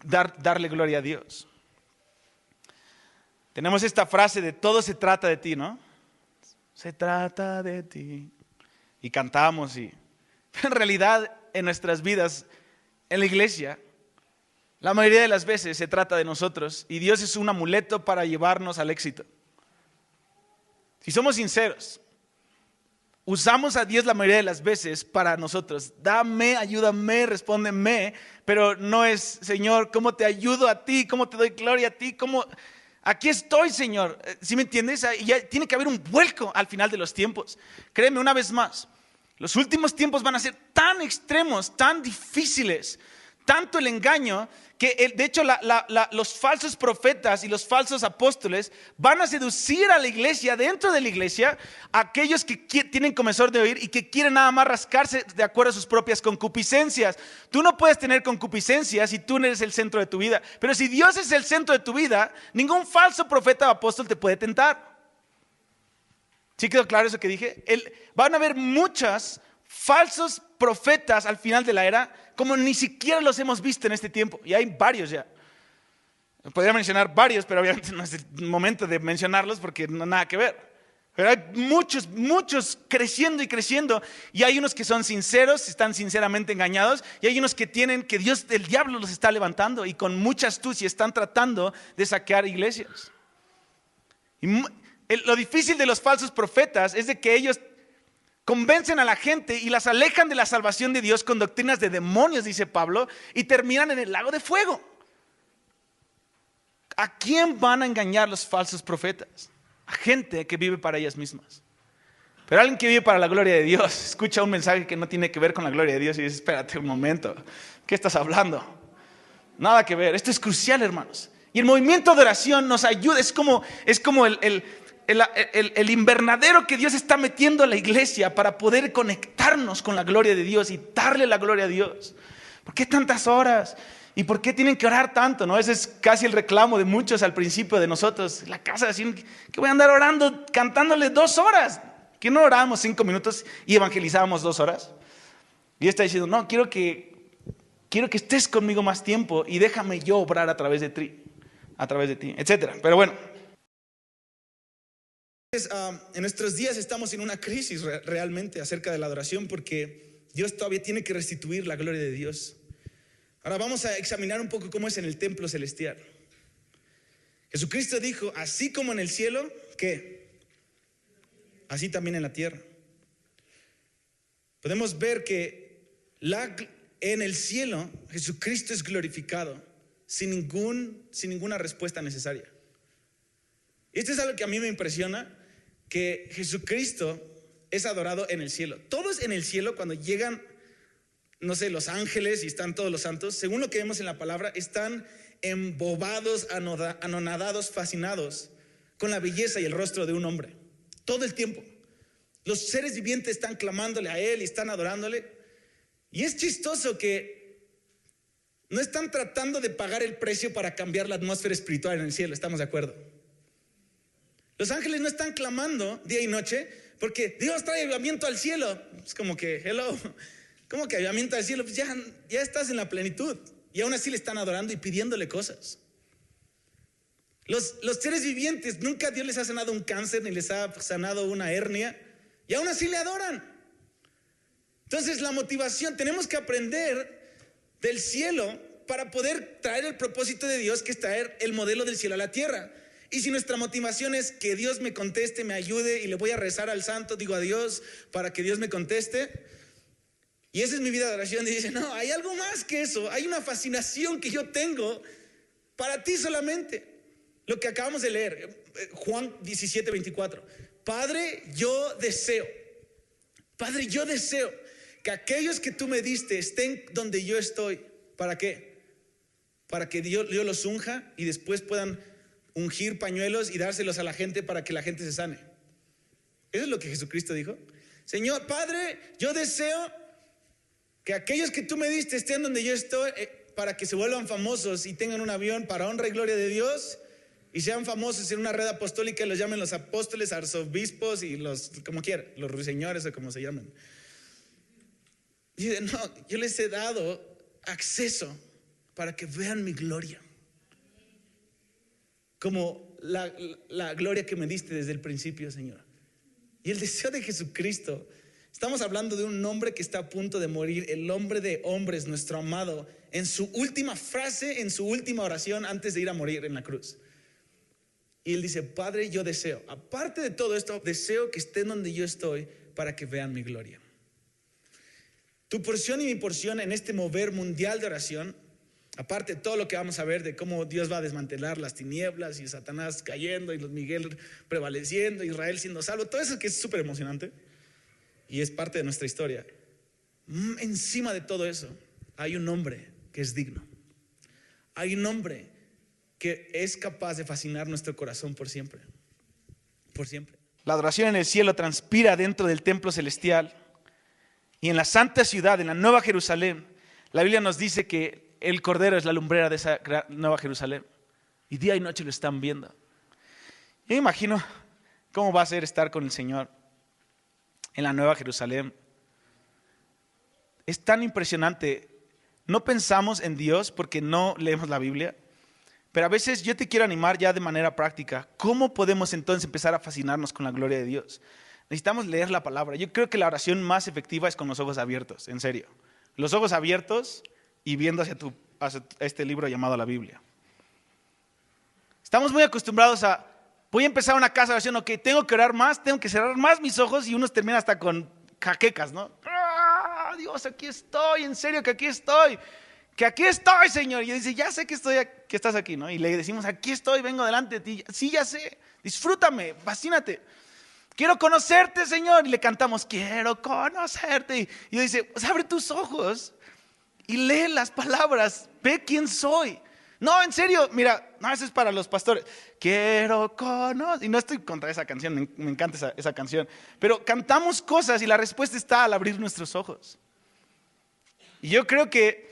S1: darle gloria a Dios? Tenemos esta frase de todo se trata de ti, ¿no? Se trata de ti. Y cantamos y en realidad en nuestras vidas, en la iglesia, la mayoría de las veces se trata de nosotros y Dios es un amuleto para llevarnos al éxito. Si somos sinceros, usamos a Dios la mayoría de las veces para nosotros. Dame, ayúdame, respóndeme, pero no es, Señor, ¿cómo te ayudo a ti? ¿Cómo te doy gloria a ti? ¿Cómo? Aquí estoy, Señor. ¿Sí me entiendes? Ya tiene que haber un vuelco al final de los tiempos. Créeme, una vez más, los últimos tiempos van a ser tan extremos, tan difíciles, tanto el engaño, que de hecho los falsos profetas y los falsos apóstoles van a seducir a la iglesia, dentro de la iglesia, a aquellos que tienen comezón de oír y que quieren nada más rascarse de acuerdo a sus propias concupiscencias. Tú no puedes tener concupiscencias si tú no eres el centro de tu vida, pero si Dios es el centro de tu vida, ningún falso profeta o apóstol te puede tentar. ¿Sí quedó claro eso que dije? Van a haber muchos falsos profetas al final de la era, como ni siquiera los hemos visto en este tiempo. Y hay varios ya. Podría mencionar varios, pero obviamente no es el momento de mencionarlos porque no nada que ver. Pero hay muchos creciendo y creciendo. Y hay unos que son sinceros, están sinceramente engañados. Y hay unos que que Dios, el diablo los está levantando y con mucha astucia están tratando de saquear iglesias. Y lo difícil de los falsos profetas es de que ellos convencen a la gente y las alejan de la salvación de Dios con doctrinas de demonios, dice Pablo, y terminan en el lago de fuego. ¿A quién van a engañar los falsos profetas? A gente que vive para ellas mismas. Pero alguien que vive para la gloria de Dios escucha un mensaje que no tiene que ver con la gloria de Dios y dice: espérate un momento, ¿qué estás hablando? Nada que ver, esto es crucial, hermanos. Y el movimiento de oración nos ayuda, es como el invernadero que Dios está metiendo a la iglesia para poder conectarnos con la gloria de Dios y darle la gloria a Dios. ¿Por qué tantas horas? ¿Y por qué tienen que orar tanto? ¿No? Ese es casi el reclamo de muchos al principio de nosotros. La casa decían que voy a andar orando, cantándole 2 horas. ¿Que no orábamos 5 minutos y evangelizábamos 2 horas? Y está diciendo: no, quiero que estés conmigo más tiempo y déjame yo obrar a través de ti, etcétera. Pero bueno, en nuestros días estamos en una crisis realmente acerca de la adoración, porque Dios todavía tiene que restituir la gloria de Dios. Ahora vamos a examinar un poco cómo es en el templo celestial. Jesucristo dijo: así como en el cielo, ¿qué? Así también en la tierra. Podemos ver que en el cielo Jesucristo es glorificado sin ninguna respuesta necesaria. Y esto es algo que a mí me impresiona, que Jesucristo es adorado en el cielo. Todos en el cielo, cuando llegan, no sé, los ángeles y están todos los santos, según lo que vemos en la palabra, están embobados, anonadados, fascinados
S2: con la belleza y el rostro de un hombre. Todo el tiempo. Los seres vivientes están clamándole a Él y están adorándole. Y es chistoso que no están tratando de pagar el precio para cambiar la atmósfera espiritual en el cielo, ¿estamos de acuerdo? Los ángeles no están clamando día y noche porque Dios trae avivamiento al cielo. Es como que, hello, ¿cómo que avivamiento al cielo? Pues ya estás en la plenitud. Y aún así le están adorando y pidiéndole cosas. Los seres vivientes, nunca Dios les ha sanado un cáncer ni les ha sanado una hernia, y aún así le adoran. Entonces la motivación, tenemos que aprender del cielo para poder traer el propósito de Dios, que es traer el modelo del cielo a la tierra. Y si nuestra motivación es que Dios me conteste, me ayude, y le voy a rezar al santo, digo a Dios para que Dios me conteste, y esa es mi vida de oración, y dice, no, hay algo más que eso. Hay una fascinación que yo tengo para ti solamente. Lo que acabamos de leer, Juan 17:24. Padre, yo deseo que aquellos que tú me diste estén donde yo estoy. ¿Para qué? Para que Dios los unja y después puedan ungir pañuelos y dárselos a la gente para que la gente se sane. Eso es lo que Jesucristo dijo. Señor, Padre, yo deseo que aquellos que tú me diste estén donde yo estoy, para que se vuelvan famosos y tengan un avión para honra y gloria de Dios, y sean famosos en una red apostólica y los llamen los apóstoles, arzobispos y los, como quieran, los ruiseñores o como se llaman. Y dice, no, yo les he dado acceso para que vean mi gloria, como la gloria que me diste desde el principio, Señor. Y el deseo de Jesucristo, estamos hablando de un hombre que está a punto de morir, el hombre de hombres, nuestro amado, en su última frase, en su última oración antes de ir a morir en la cruz. Y él dice, Padre, yo deseo, aparte de todo esto, deseo que estén donde yo estoy para que vean mi gloria. Tu porción y mi porción en este mover mundial de oración, aparte de todo lo que vamos a ver de cómo Dios va a desmantelar las tinieblas y Satanás cayendo y los Miguel prevaleciendo, Israel siendo salvo, todo eso que es súper emocionante y es parte de nuestra historia. Encima de todo eso hay un hombre que es digno. Hay un hombre que es capaz de fascinar nuestro corazón por siempre. Por siempre. La adoración en el cielo transpira dentro del templo celestial. Y en la santa ciudad, en la Nueva Jerusalén, la Biblia nos dice que el Cordero es la lumbrera de esa Nueva Jerusalén. Y día y noche lo están viendo. Yo me imagino cómo va a ser estar con el Señor en la Nueva Jerusalén. Es tan impresionante. No pensamos en Dios porque no leemos la Biblia. Pero a veces yo te quiero animar ya de manera práctica. ¿Cómo podemos entonces empezar a fascinarnos con la gloria de Dios? Necesitamos leer la palabra. Yo creo que la oración más efectiva es con los ojos abiertos, en serio. Los ojos abiertos y viendo hacia este libro llamado la Biblia. Estamos muy acostumbrados a, voy a empezar una casa de oración, ok, tengo que orar más, tengo que cerrar más mis ojos y unos terminan hasta con jaquecas, ¿no? ¡Ah, Dios, aquí estoy, en serio que aquí estoy! Que aquí estoy, Señor. Y él dice, ya sé que estás aquí, ¿no? Y le decimos, aquí estoy, vengo delante de ti. Sí, ya sé, disfrútame, fascínate. Quiero conocerte, Señor. Y le cantamos, quiero conocerte. Y él dice, pues abre tus ojos y lee las palabras, ve quién soy. No, en serio, mira, no, eso es para los pastores. Quiero conocer. Y no estoy contra esa canción, me encanta esa canción. Pero cantamos cosas y la respuesta está al abrir nuestros ojos. Y yo creo que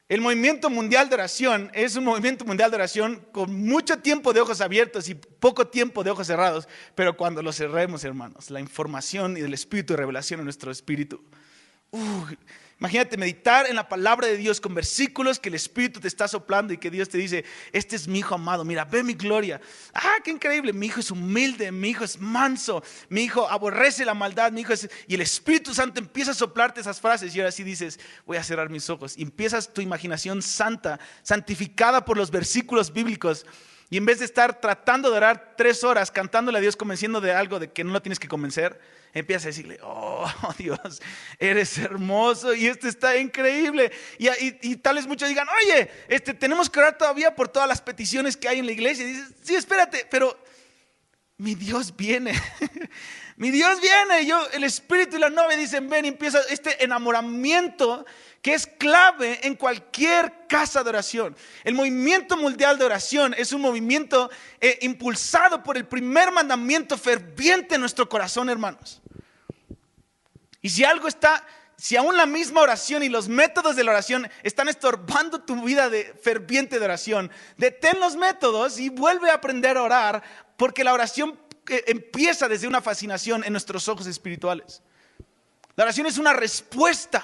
S2: el movimiento mundial de oración es un movimiento mundial de oración con mucho tiempo de ojos abiertos y poco tiempo de ojos cerrados. Pero cuando los cerremos, hermanos, la información y el espíritu de revelación en nuestro espíritu. Imagínate meditar en la palabra de Dios con versículos que el Espíritu te está soplando y que Dios te dice, este es mi hijo amado, mira, ve mi gloria. Ah, qué increíble, mi hijo es humilde, mi hijo es manso, mi hijo aborrece la maldad, mi hijo es... Y el Espíritu Santo empieza a soplarte esas frases y ahora sí dices, voy a cerrar mis ojos. Y empiezas tu imaginación santa, santificada por los versículos bíblicos. Y en vez de estar tratando de orar 3 horas cantándole a Dios, convenciendo de algo de que no lo tienes que convencer, empiezas a decirle, oh Dios, eres hermoso y esto está increíble. Y tal vez muchos digan, oye, tenemos que orar todavía por todas las peticiones que hay en la iglesia. Y dices, sí, espérate, pero mi Dios viene. Mi Dios viene, el espíritu y la novia dicen ven, y empieza este enamoramiento que es clave en cualquier casa de oración. El movimiento mundial de oración es un movimiento impulsado por el primer mandamiento ferviente en nuestro corazón, hermanos. Y si aún la misma oración y los métodos de la oración están estorbando tu vida de ferviente de oración, detén los métodos y vuelve a aprender a orar, porque la oración empieza desde una fascinación en nuestros ojos espirituales. La oración es una respuesta,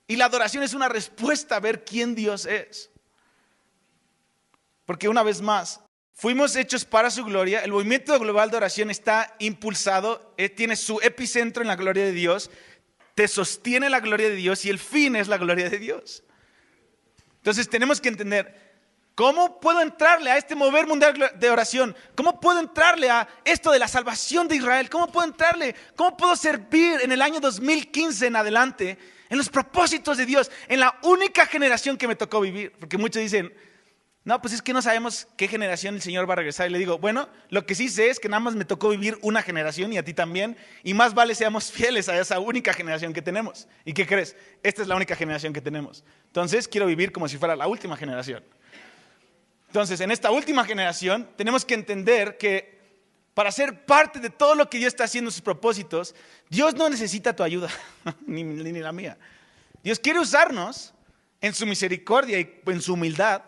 S2: y la adoración es una respuesta a ver quién Dios es. Porque una vez más, fuimos hechos para su gloria. El movimiento global de oración está impulsado, tiene su epicentro en la gloria de Dios, te sostiene la gloria de Dios y el fin es la gloria de Dios. Entonces tenemos que entender, ¿cómo puedo entrarle a este mover mundial de oración? ¿Cómo puedo entrarle a esto de la salvación de Israel? ¿Cómo puedo servir en el año 2015 en adelante en los propósitos de Dios, en la única generación que me tocó vivir? Porque muchos dicen, no, pues es que no sabemos qué generación el Señor va a regresar. Y le digo, bueno, lo que sí sé es que nada más me tocó vivir una generación y a ti también. Y más vale seamos fieles a esa única generación que tenemos. ¿Y qué crees? Esta es la única generación que tenemos. Entonces quiero vivir como si fuera la última generación. Entonces, en esta última generación tenemos que entender que para ser parte de todo lo que Dios está haciendo en sus propósitos, Dios no necesita tu ayuda, ni la mía. Dios quiere usarnos en su misericordia y en su humildad,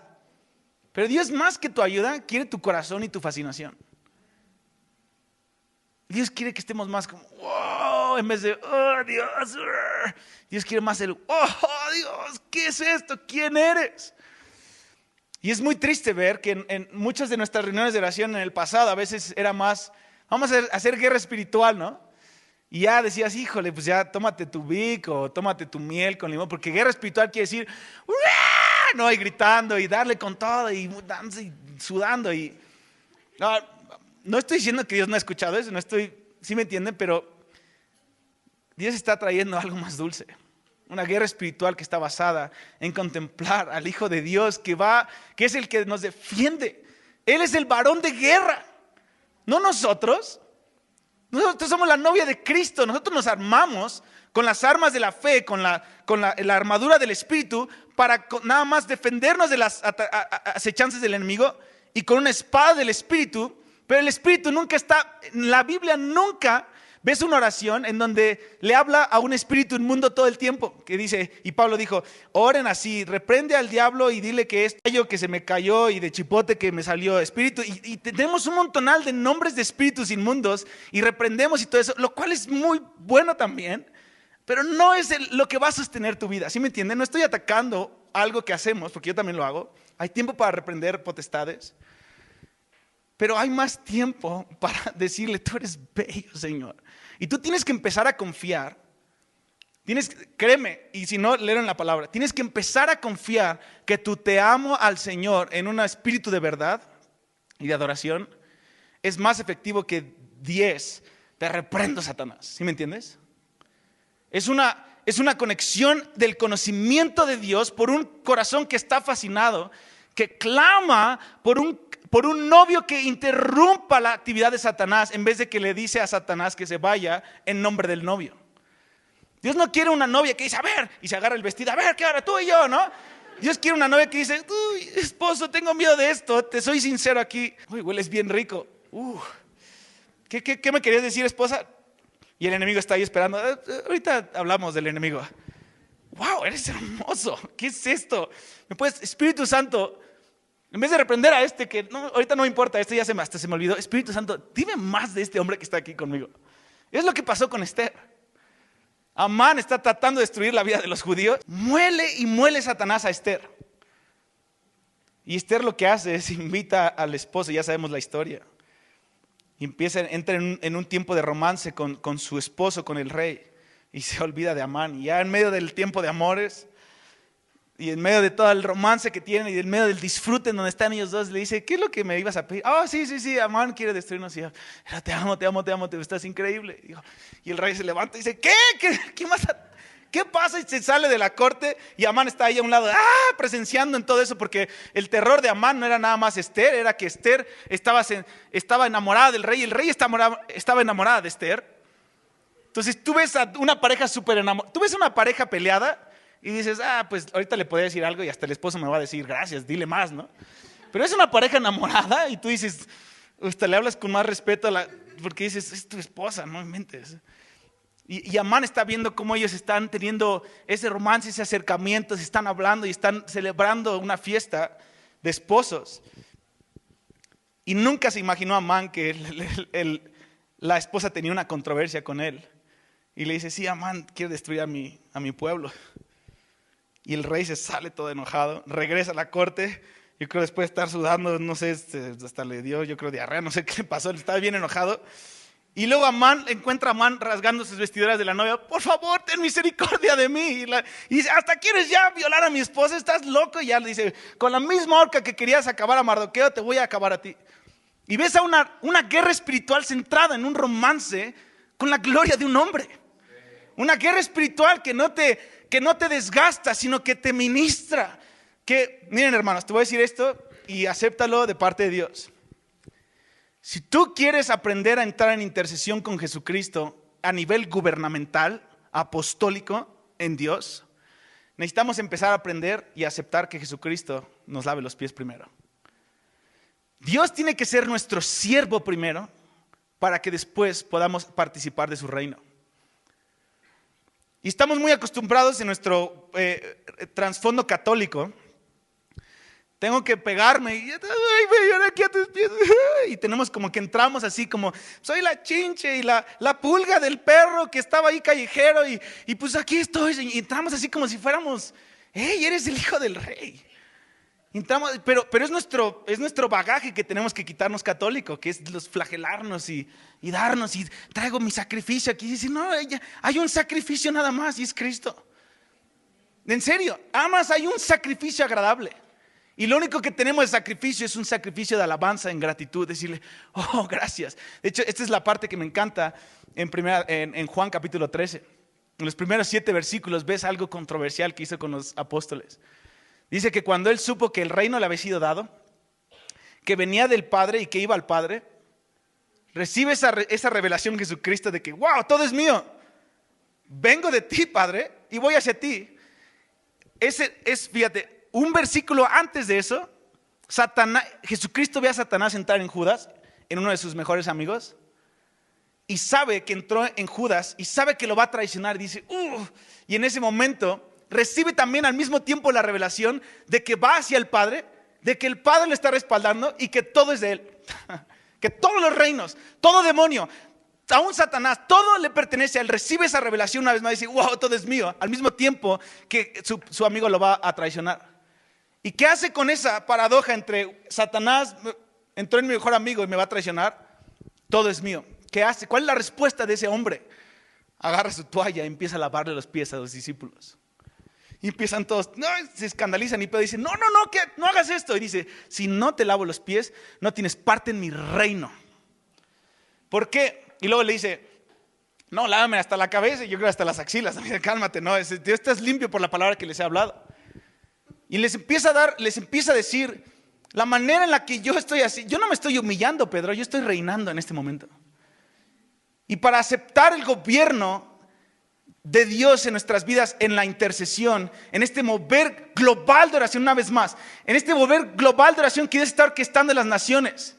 S2: pero Dios más que tu ayuda quiere tu corazón y tu fascinación. Dios quiere que estemos más como, wow, en vez de, oh Dios. Dios quiere más el, oh Dios, ¿qué es esto? ¿Quién eres? Y es muy triste ver que en muchas de nuestras reuniones de oración en el pasado a veces era más, vamos a hacer guerra espiritual, ¿no? Y ya decías, híjole, pues ya tómate tu Vic o tómate tu miel con limón, porque guerra espiritual quiere decir, ¡uah! No, y gritando y darle con todo y dando y sudando. Y no estoy diciendo que Dios no ha escuchado eso, sí me entienden, pero Dios está trayendo algo más dulce. Una guerra espiritual que está basada en contemplar al Hijo de Dios que es el que nos defiende. Él es el varón de guerra, no nosotros. Nosotros somos la novia de Cristo. Nosotros nos armamos con las armas de la fe, con la armadura del Espíritu, para nada más defendernos de las acechanzas del enemigo, y con una espada del Espíritu. Pero el Espíritu nunca está, en la Biblia nunca ves una oración en donde le habla a un espíritu inmundo todo el tiempo, que dice, y Pablo dijo, oren así, reprende al diablo y dile que es tallo que se me cayó y de chipote que me salió espíritu, y tenemos un montonal de nombres de espíritus inmundos y reprendemos y todo eso, lo cual es muy bueno también, pero no es lo que va a sostener tu vida. ¿Sí me entienden? No estoy atacando algo que hacemos, porque yo también lo hago. Hay tiempo para reprender potestades, pero hay más tiempo para decirle, tú eres bello, Señor. Y tú tienes que empezar a confiar. Créeme, y si no, léelo en la palabra. Tienes que empezar a confiar que tu te amo al Señor en un espíritu de verdad y de adoración es más efectivo que 10 te reprendo, Satanás. ¿Sí me entiendes? Es una conexión del conocimiento de Dios por un corazón que está fascinado, que clama por un novio que interrumpa la actividad de Satanás en vez de que le dice a Satanás que se vaya en nombre del novio. Dios no quiere una novia que dice, a ver, y se agarra el vestido, a ver, ¿qué ahora tú y yo, no? Dios quiere una novia que dice, uy, esposo, tengo miedo de esto, te soy sincero aquí. Uy, hueles bien rico. ¿Qué me querías decir, esposa? Y el enemigo está ahí esperando. Ahorita hablamos del enemigo. Wow, eres hermoso. ¿Qué es esto? Espíritu Santo, en vez de reprender a este que ahorita no me importa, este ya hasta se me olvidó. Espíritu Santo, dime más de este hombre que está aquí conmigo. Es lo que pasó con Esther. Amán está tratando de destruir la vida de los judíos. Muele y muele Satanás a Esther. Y Esther lo que hace es invita al esposo, ya sabemos la historia. Y entra en un tiempo de romance con su esposo, con el rey. Y se olvida de Amán. Y ya en medio del tiempo de amores, y en medio de todo el romance que tienen, y en medio del disfrute en donde están ellos dos, le dice, ¿qué es lo que me ibas a pedir? Sí, Amán quiere destruirnos. Y yo, te amo, estás increíble. Y el rey se levanta y dice, ¿qué ¿Qué pasa? Y se sale de la corte y Amán está ahí a un lado, presenciando en todo eso, porque el terror de Amán no era nada más Esther, era que Esther estaba enamorada del rey, y el rey estaba enamorada de Esther. Entonces tú ves a una pareja súper enamorada, tú ves a una pareja peleada y dices, pues ahorita le podría decir algo y hasta el esposo me va a decir, gracias, dile más, ¿no? Pero es una pareja enamorada y tú dices, hasta le hablas con más respeto porque dices, es tu esposa, no inventes. Y Amán está viendo cómo ellos están teniendo ese romance, ese acercamiento, se están hablando y están celebrando una fiesta de esposos. Y nunca se imaginó Amán que la esposa tenía una controversia con él. Y le dice, sí, Amán quiere destruir a mi pueblo. Y el rey se sale todo enojado, regresa a la corte. Yo creo después de estar sudando, no sé, hasta le dio, yo creo, diarrea, no sé qué le pasó, él estaba bien enojado. Y luego encuentra a Amán rasgando sus vestiduras de la novia. Por favor, ten misericordia de mí. Y dice, ¿hasta quieres ya violar a mi esposa? ¿Estás loco? Y ya le dice, con la misma horca que querías acabar a Mardoqueo, te voy a acabar a ti. Y ves a una guerra espiritual centrada en un romance con la gloria de un hombre. Una guerra espiritual que no te desgasta, sino que te ministra. Miren, hermanos, te voy a decir esto y acéptalo de parte de Dios. Si tú quieres aprender a entrar en intercesión con Jesucristo a nivel gubernamental, apostólico en Dios, necesitamos empezar a aprender y aceptar que Jesucristo nos lave los pies primero. Dios tiene que ser nuestro siervo primero para que después podamos participar de su reino. Y estamos muy acostumbrados en nuestro trasfondo católico. Tengo que pegarme y aquí a tus pies. Y tenemos como que entramos así como, soy la chinche y la pulga del perro que estaba ahí callejero y pues aquí estoy. Y entramos así como si fuéramos, eres el hijo del rey. Entramos, pero es nuestro bagaje que tenemos que quitarnos católico, que es los flagelarnos y darnos, y traigo mi sacrificio aquí. Y dice, no, hay un sacrificio nada más y es Cristo. En serio, amas, hay un sacrificio agradable. Y lo único que tenemos de sacrificio es un sacrificio de alabanza en gratitud, decirle, oh, gracias. De hecho, esta es la parte que me encanta en Juan capítulo 13. En los primeros 7 versículos ves algo controversial que hizo con los apóstoles. Dice que cuando él supo que el reino le había sido dado, que venía del Padre y que iba al Padre, recibe esa revelación de Jesucristo de que, wow, todo es mío. Vengo de ti, Padre, y voy hacia ti. Fíjate, un versículo antes de eso, Jesucristo ve a Satanás entrar en Judas, en uno de sus mejores amigos, y sabe que entró en Judas, y sabe que lo va a traicionar, y dice, y en ese momento recibe también al mismo tiempo la revelación de que va hacia el Padre, de que el Padre le está respaldando y que todo es de Él. Que todos los reinos, todo demonio, aún Satanás, todo le pertenece a Él. Recibe esa revelación una vez más y dice, wow, todo es mío. Al mismo tiempo que su amigo lo va a traicionar. ¿Y qué hace con esa paradoja entre Satanás entró en mi mejor amigo y me va a traicionar? Todo es mío. ¿Qué hace? ¿Cuál es la respuesta de ese hombre? Agarra su toalla y empieza a lavarle los pies a los discípulos. Y empiezan todos, se escandalizan y Pedro dice, no, que no hagas esto. Y dice, si no te lavo los pies, no tienes parte en mi reino. ¿Por qué? Y luego le dice, no, lávame hasta la cabeza y yo creo hasta las axilas. Dice, cálmate, no, Dios estás limpio por la palabra que les he hablado. Y les empieza a decir, la manera en la que yo estoy así, yo no me estoy humillando, Pedro, yo estoy reinando en este momento. Y para aceptar el gobierno de Dios en nuestras vidas, en la intercesión, en este mover global de oración, una vez más, en este mover global de oración que Dios está orquestando en las naciones,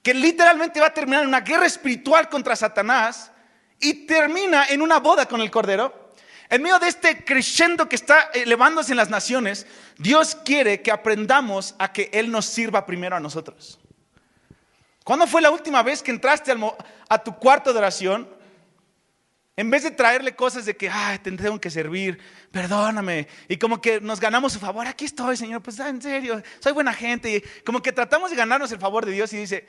S2: que literalmente va a terminar en una guerra espiritual contra Satanás y termina en una boda con el Cordero. En medio de este crescendo que está elevándose en las naciones, Dios quiere que aprendamos a que Él nos sirva primero a nosotros. ¿Cuándo fue la última vez que entraste a tu cuarto de oración? En vez de traerle cosas de que, te tengo que servir, perdóname, y como que nos ganamos su favor, aquí estoy, Señor, pues en serio, soy buena gente, y como que tratamos de ganarnos el favor de Dios y dice,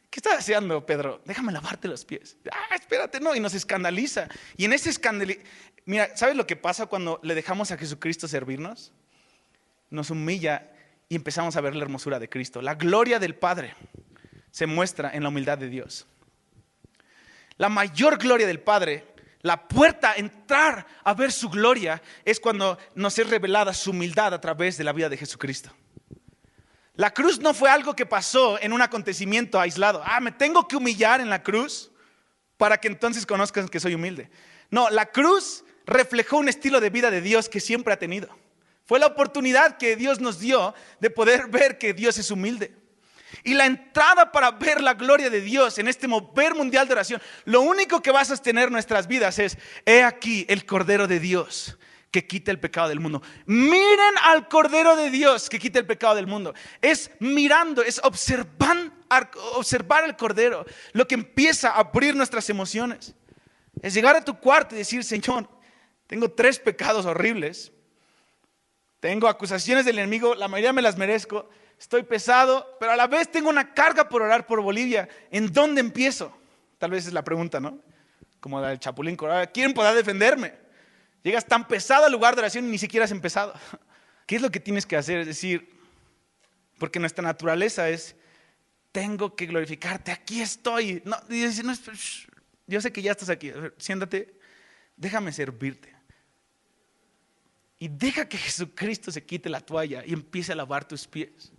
S2: ¿qué estás haciendo, Pedro? Déjame lavarte los pies. Espérate, no, y nos escandaliza. Y en ese mira, ¿sabes lo que pasa cuando le dejamos a Jesucristo servirnos? Nos humilla y empezamos a ver la hermosura de Cristo. La gloria del Padre se muestra en la humildad de Dios. La mayor gloria del Padre La puerta a entrar a ver su gloria es cuando nos es revelada su humildad a través de la vida de Jesucristo. La cruz no fue algo que pasó en un acontecimiento aislado. Me tengo que humillar en la cruz para que entonces conozcan que soy humilde. No, la cruz reflejó un estilo de vida de Dios que siempre ha tenido. Fue la oportunidad que Dios nos dio de poder ver que Dios es humilde. Y la entrada para ver la gloria de Dios en este mover mundial de oración, lo único que va a sostener nuestras vidas es: he aquí el Cordero de Dios que quita el pecado del mundo. Miren al Cordero de Dios que quita el pecado del mundo. Es mirando, es observar al Cordero lo que empieza a abrir nuestras emociones. Es llegar a tu cuarto y decir: Señor, tengo 3 pecados horribles. Tengo acusaciones del enemigo, la mayoría me las merezco. Estoy pesado, pero a la vez tengo una carga por orar por Bolivia. ¿En dónde empiezo? Tal vez es la pregunta, ¿no? Como la del Chapulín Colorado. ¿Quién podrá defenderme? Llegas tan pesado al lugar de oración y ni siquiera has empezado. ¿Qué es lo que tienes que hacer? Es decir, porque nuestra naturaleza es: tengo que glorificarte, aquí estoy. No, yo sé que ya estás aquí, siéntate, déjame servirte. Y deja que Jesucristo se quite la toalla y empiece a lavar tus pies.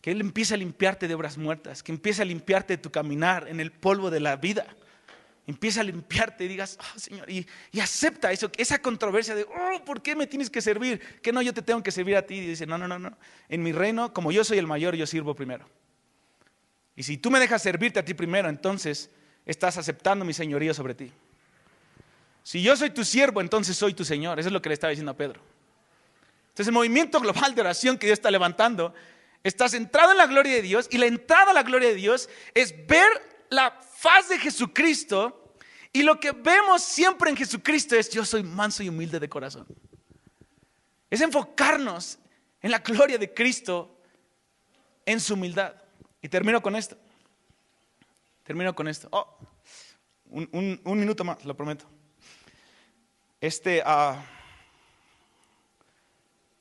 S2: Que Él empiece a limpiarte de obras muertas, que empiece a limpiarte de tu caminar en el polvo de la vida. Empieza a limpiarte y digas: Señor, y acepta eso, esa controversia de: ¿por qué me tienes que servir? Que no, yo te tengo que servir a ti. Y dice: no, en mi reino, como yo soy el mayor, yo sirvo primero. Y si tú me dejas servirte a ti primero, entonces estás aceptando mi señorío sobre ti. Si yo soy tu siervo, entonces soy tu Señor. Eso es lo que le estaba diciendo a Pedro. Entonces el movimiento global de oración que Dios está levantando está centrado en la gloria de Dios. Y la entrada a la gloria de Dios es ver la faz de Jesucristo. Y lo que vemos siempre en Jesucristo es: yo soy manso y humilde de corazón. Es enfocarnos en la gloria de Cristo, en su humildad. Y termino con esto. Un minuto más, lo prometo.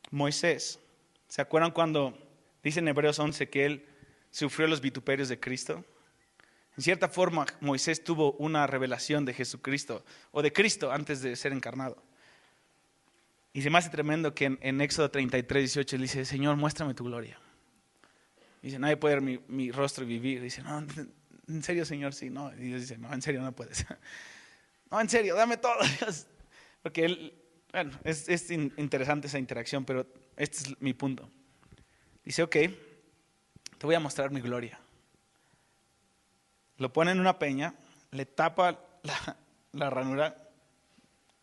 S2: Moisés, ¿se acuerdan cuando dice en Hebreos 11 que él sufrió los vituperios de Cristo? En cierta forma, Moisés tuvo una revelación de Jesucristo o de Cristo antes de ser encarnado. Y se me hace tremendo que en Éxodo 33:18 él dice: Señor, muéstrame tu gloria. Dice: nadie puede ver mi rostro y vivir. Dice: no, en serio, Señor, sí. No. Y Dios dice: no, en serio no puedes. No, en serio, dame todo, Dios. Porque él, es interesante esa interacción, pero este es mi punto. Dice: ok, te voy a mostrar mi gloria. Lo pone en una peña, le tapa la ranura,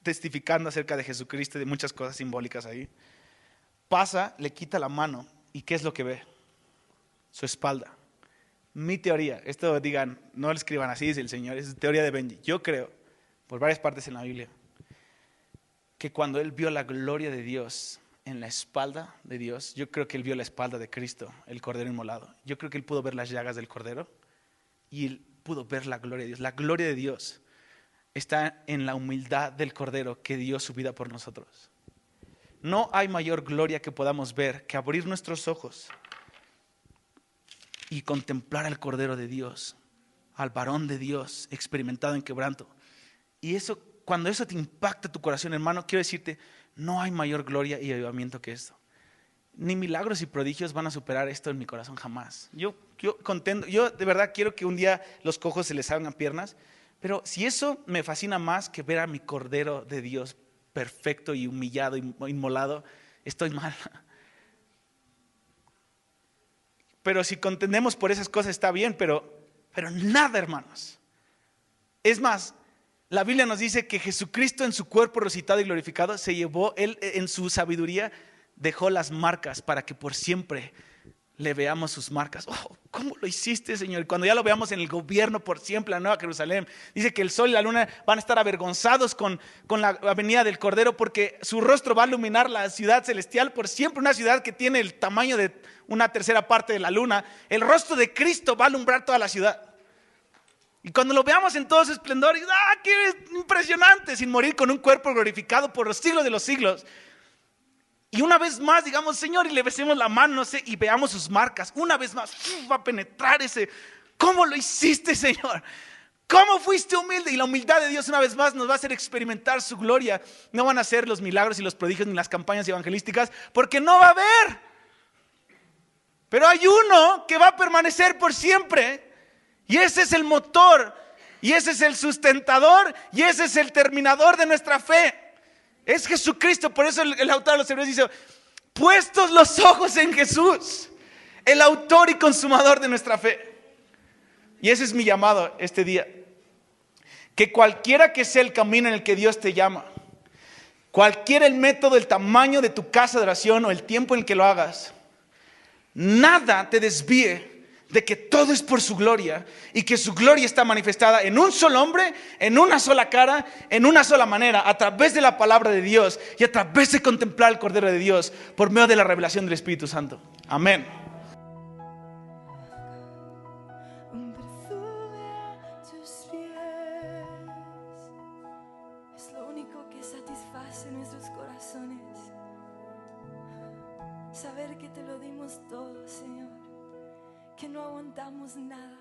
S2: testificando acerca de Jesucristo y de muchas cosas simbólicas ahí. Pasa, le quita la mano, ¿y qué es lo que ve? Su espalda. Mi teoría, esto digan, no lo escriban así, dice el Señor, es teoría de Benji. Yo creo, por varias partes en la Biblia, que cuando él vio la gloria de Dios en la espalda de Dios, yo creo que él vio la espalda de Cristo, el Cordero inmolado. Yo creo que él pudo ver las llagas del Cordero y él pudo ver la gloria de Dios. La gloria de Dios está en la humildad del Cordero que dio su vida por nosotros. No hay mayor gloria que podamos ver que abrir nuestros ojos y contemplar al Cordero de Dios, al varón de Dios experimentado en quebranto. Y eso, cuando eso te impacta tu corazón, hermano, quiero decirte, no hay mayor gloria y avivamiento que esto. Ni milagros y prodigios van a superar esto en mi corazón jamás. Yo contento, yo de verdad quiero que un día los cojos se les hagan piernas, pero si eso me fascina más que ver a mi Cordero de Dios perfecto y humillado y inmolado, estoy mal. Pero si contendemos por esas cosas está bien, pero nada, hermanos. Es más, la Biblia nos dice que Jesucristo en su cuerpo resucitado y glorificado se llevó, él en su sabiduría dejó las marcas para que por siempre le veamos sus marcas. ¿Cómo lo hiciste, Señor? Cuando ya lo veamos en el gobierno por siempre, la Nueva Jerusalén, dice que el sol y la luna van a estar avergonzados con la venida del Cordero, porque su rostro va a iluminar la ciudad celestial por siempre, una ciudad que tiene el tamaño de una tercera parte de la luna. El rostro de Cristo va a alumbrar toda la ciudad. Y cuando lo veamos en todo su esplendor, ¡qué impresionante! Sin morir, con un cuerpo glorificado por los siglos de los siglos. Y una vez más digamos, Señor, y le besemos la mano, no sé, y veamos sus marcas. Una vez más va a penetrar ese. ¿Cómo lo hiciste, Señor? ¿Cómo fuiste humilde? Y la humildad de Dios una vez más nos va a hacer experimentar su gloria. No van a ser los milagros y los prodigios ni las campañas evangelísticas, porque no va a haber. Pero hay uno que va a permanecer por siempre. Y ese es el motor, y ese es el sustentador, y ese es el terminador de nuestra fe. Es Jesucristo. Por eso el autor de los Hebreos dice: puestos los ojos en Jesús, el autor y consumador de nuestra fe. Y ese es mi llamado este día. Que cualquiera que sea el camino en el que Dios te llama, cualquiera el método, el tamaño de tu casa de oración o el tiempo en el que lo hagas, nada te desvíe de que todo es por su gloria y que su gloria está manifestada en un solo hombre, en una sola cara, en una sola manera, a través de la palabra de Dios y a través de contemplar el Cordero de Dios por medio de la revelación del Espíritu Santo. Amén.
S3: Un perfume a tus pies es lo único que satisface nuestros corazones. Saber que te lo dimos todo, Señor, que no aguantamos nada.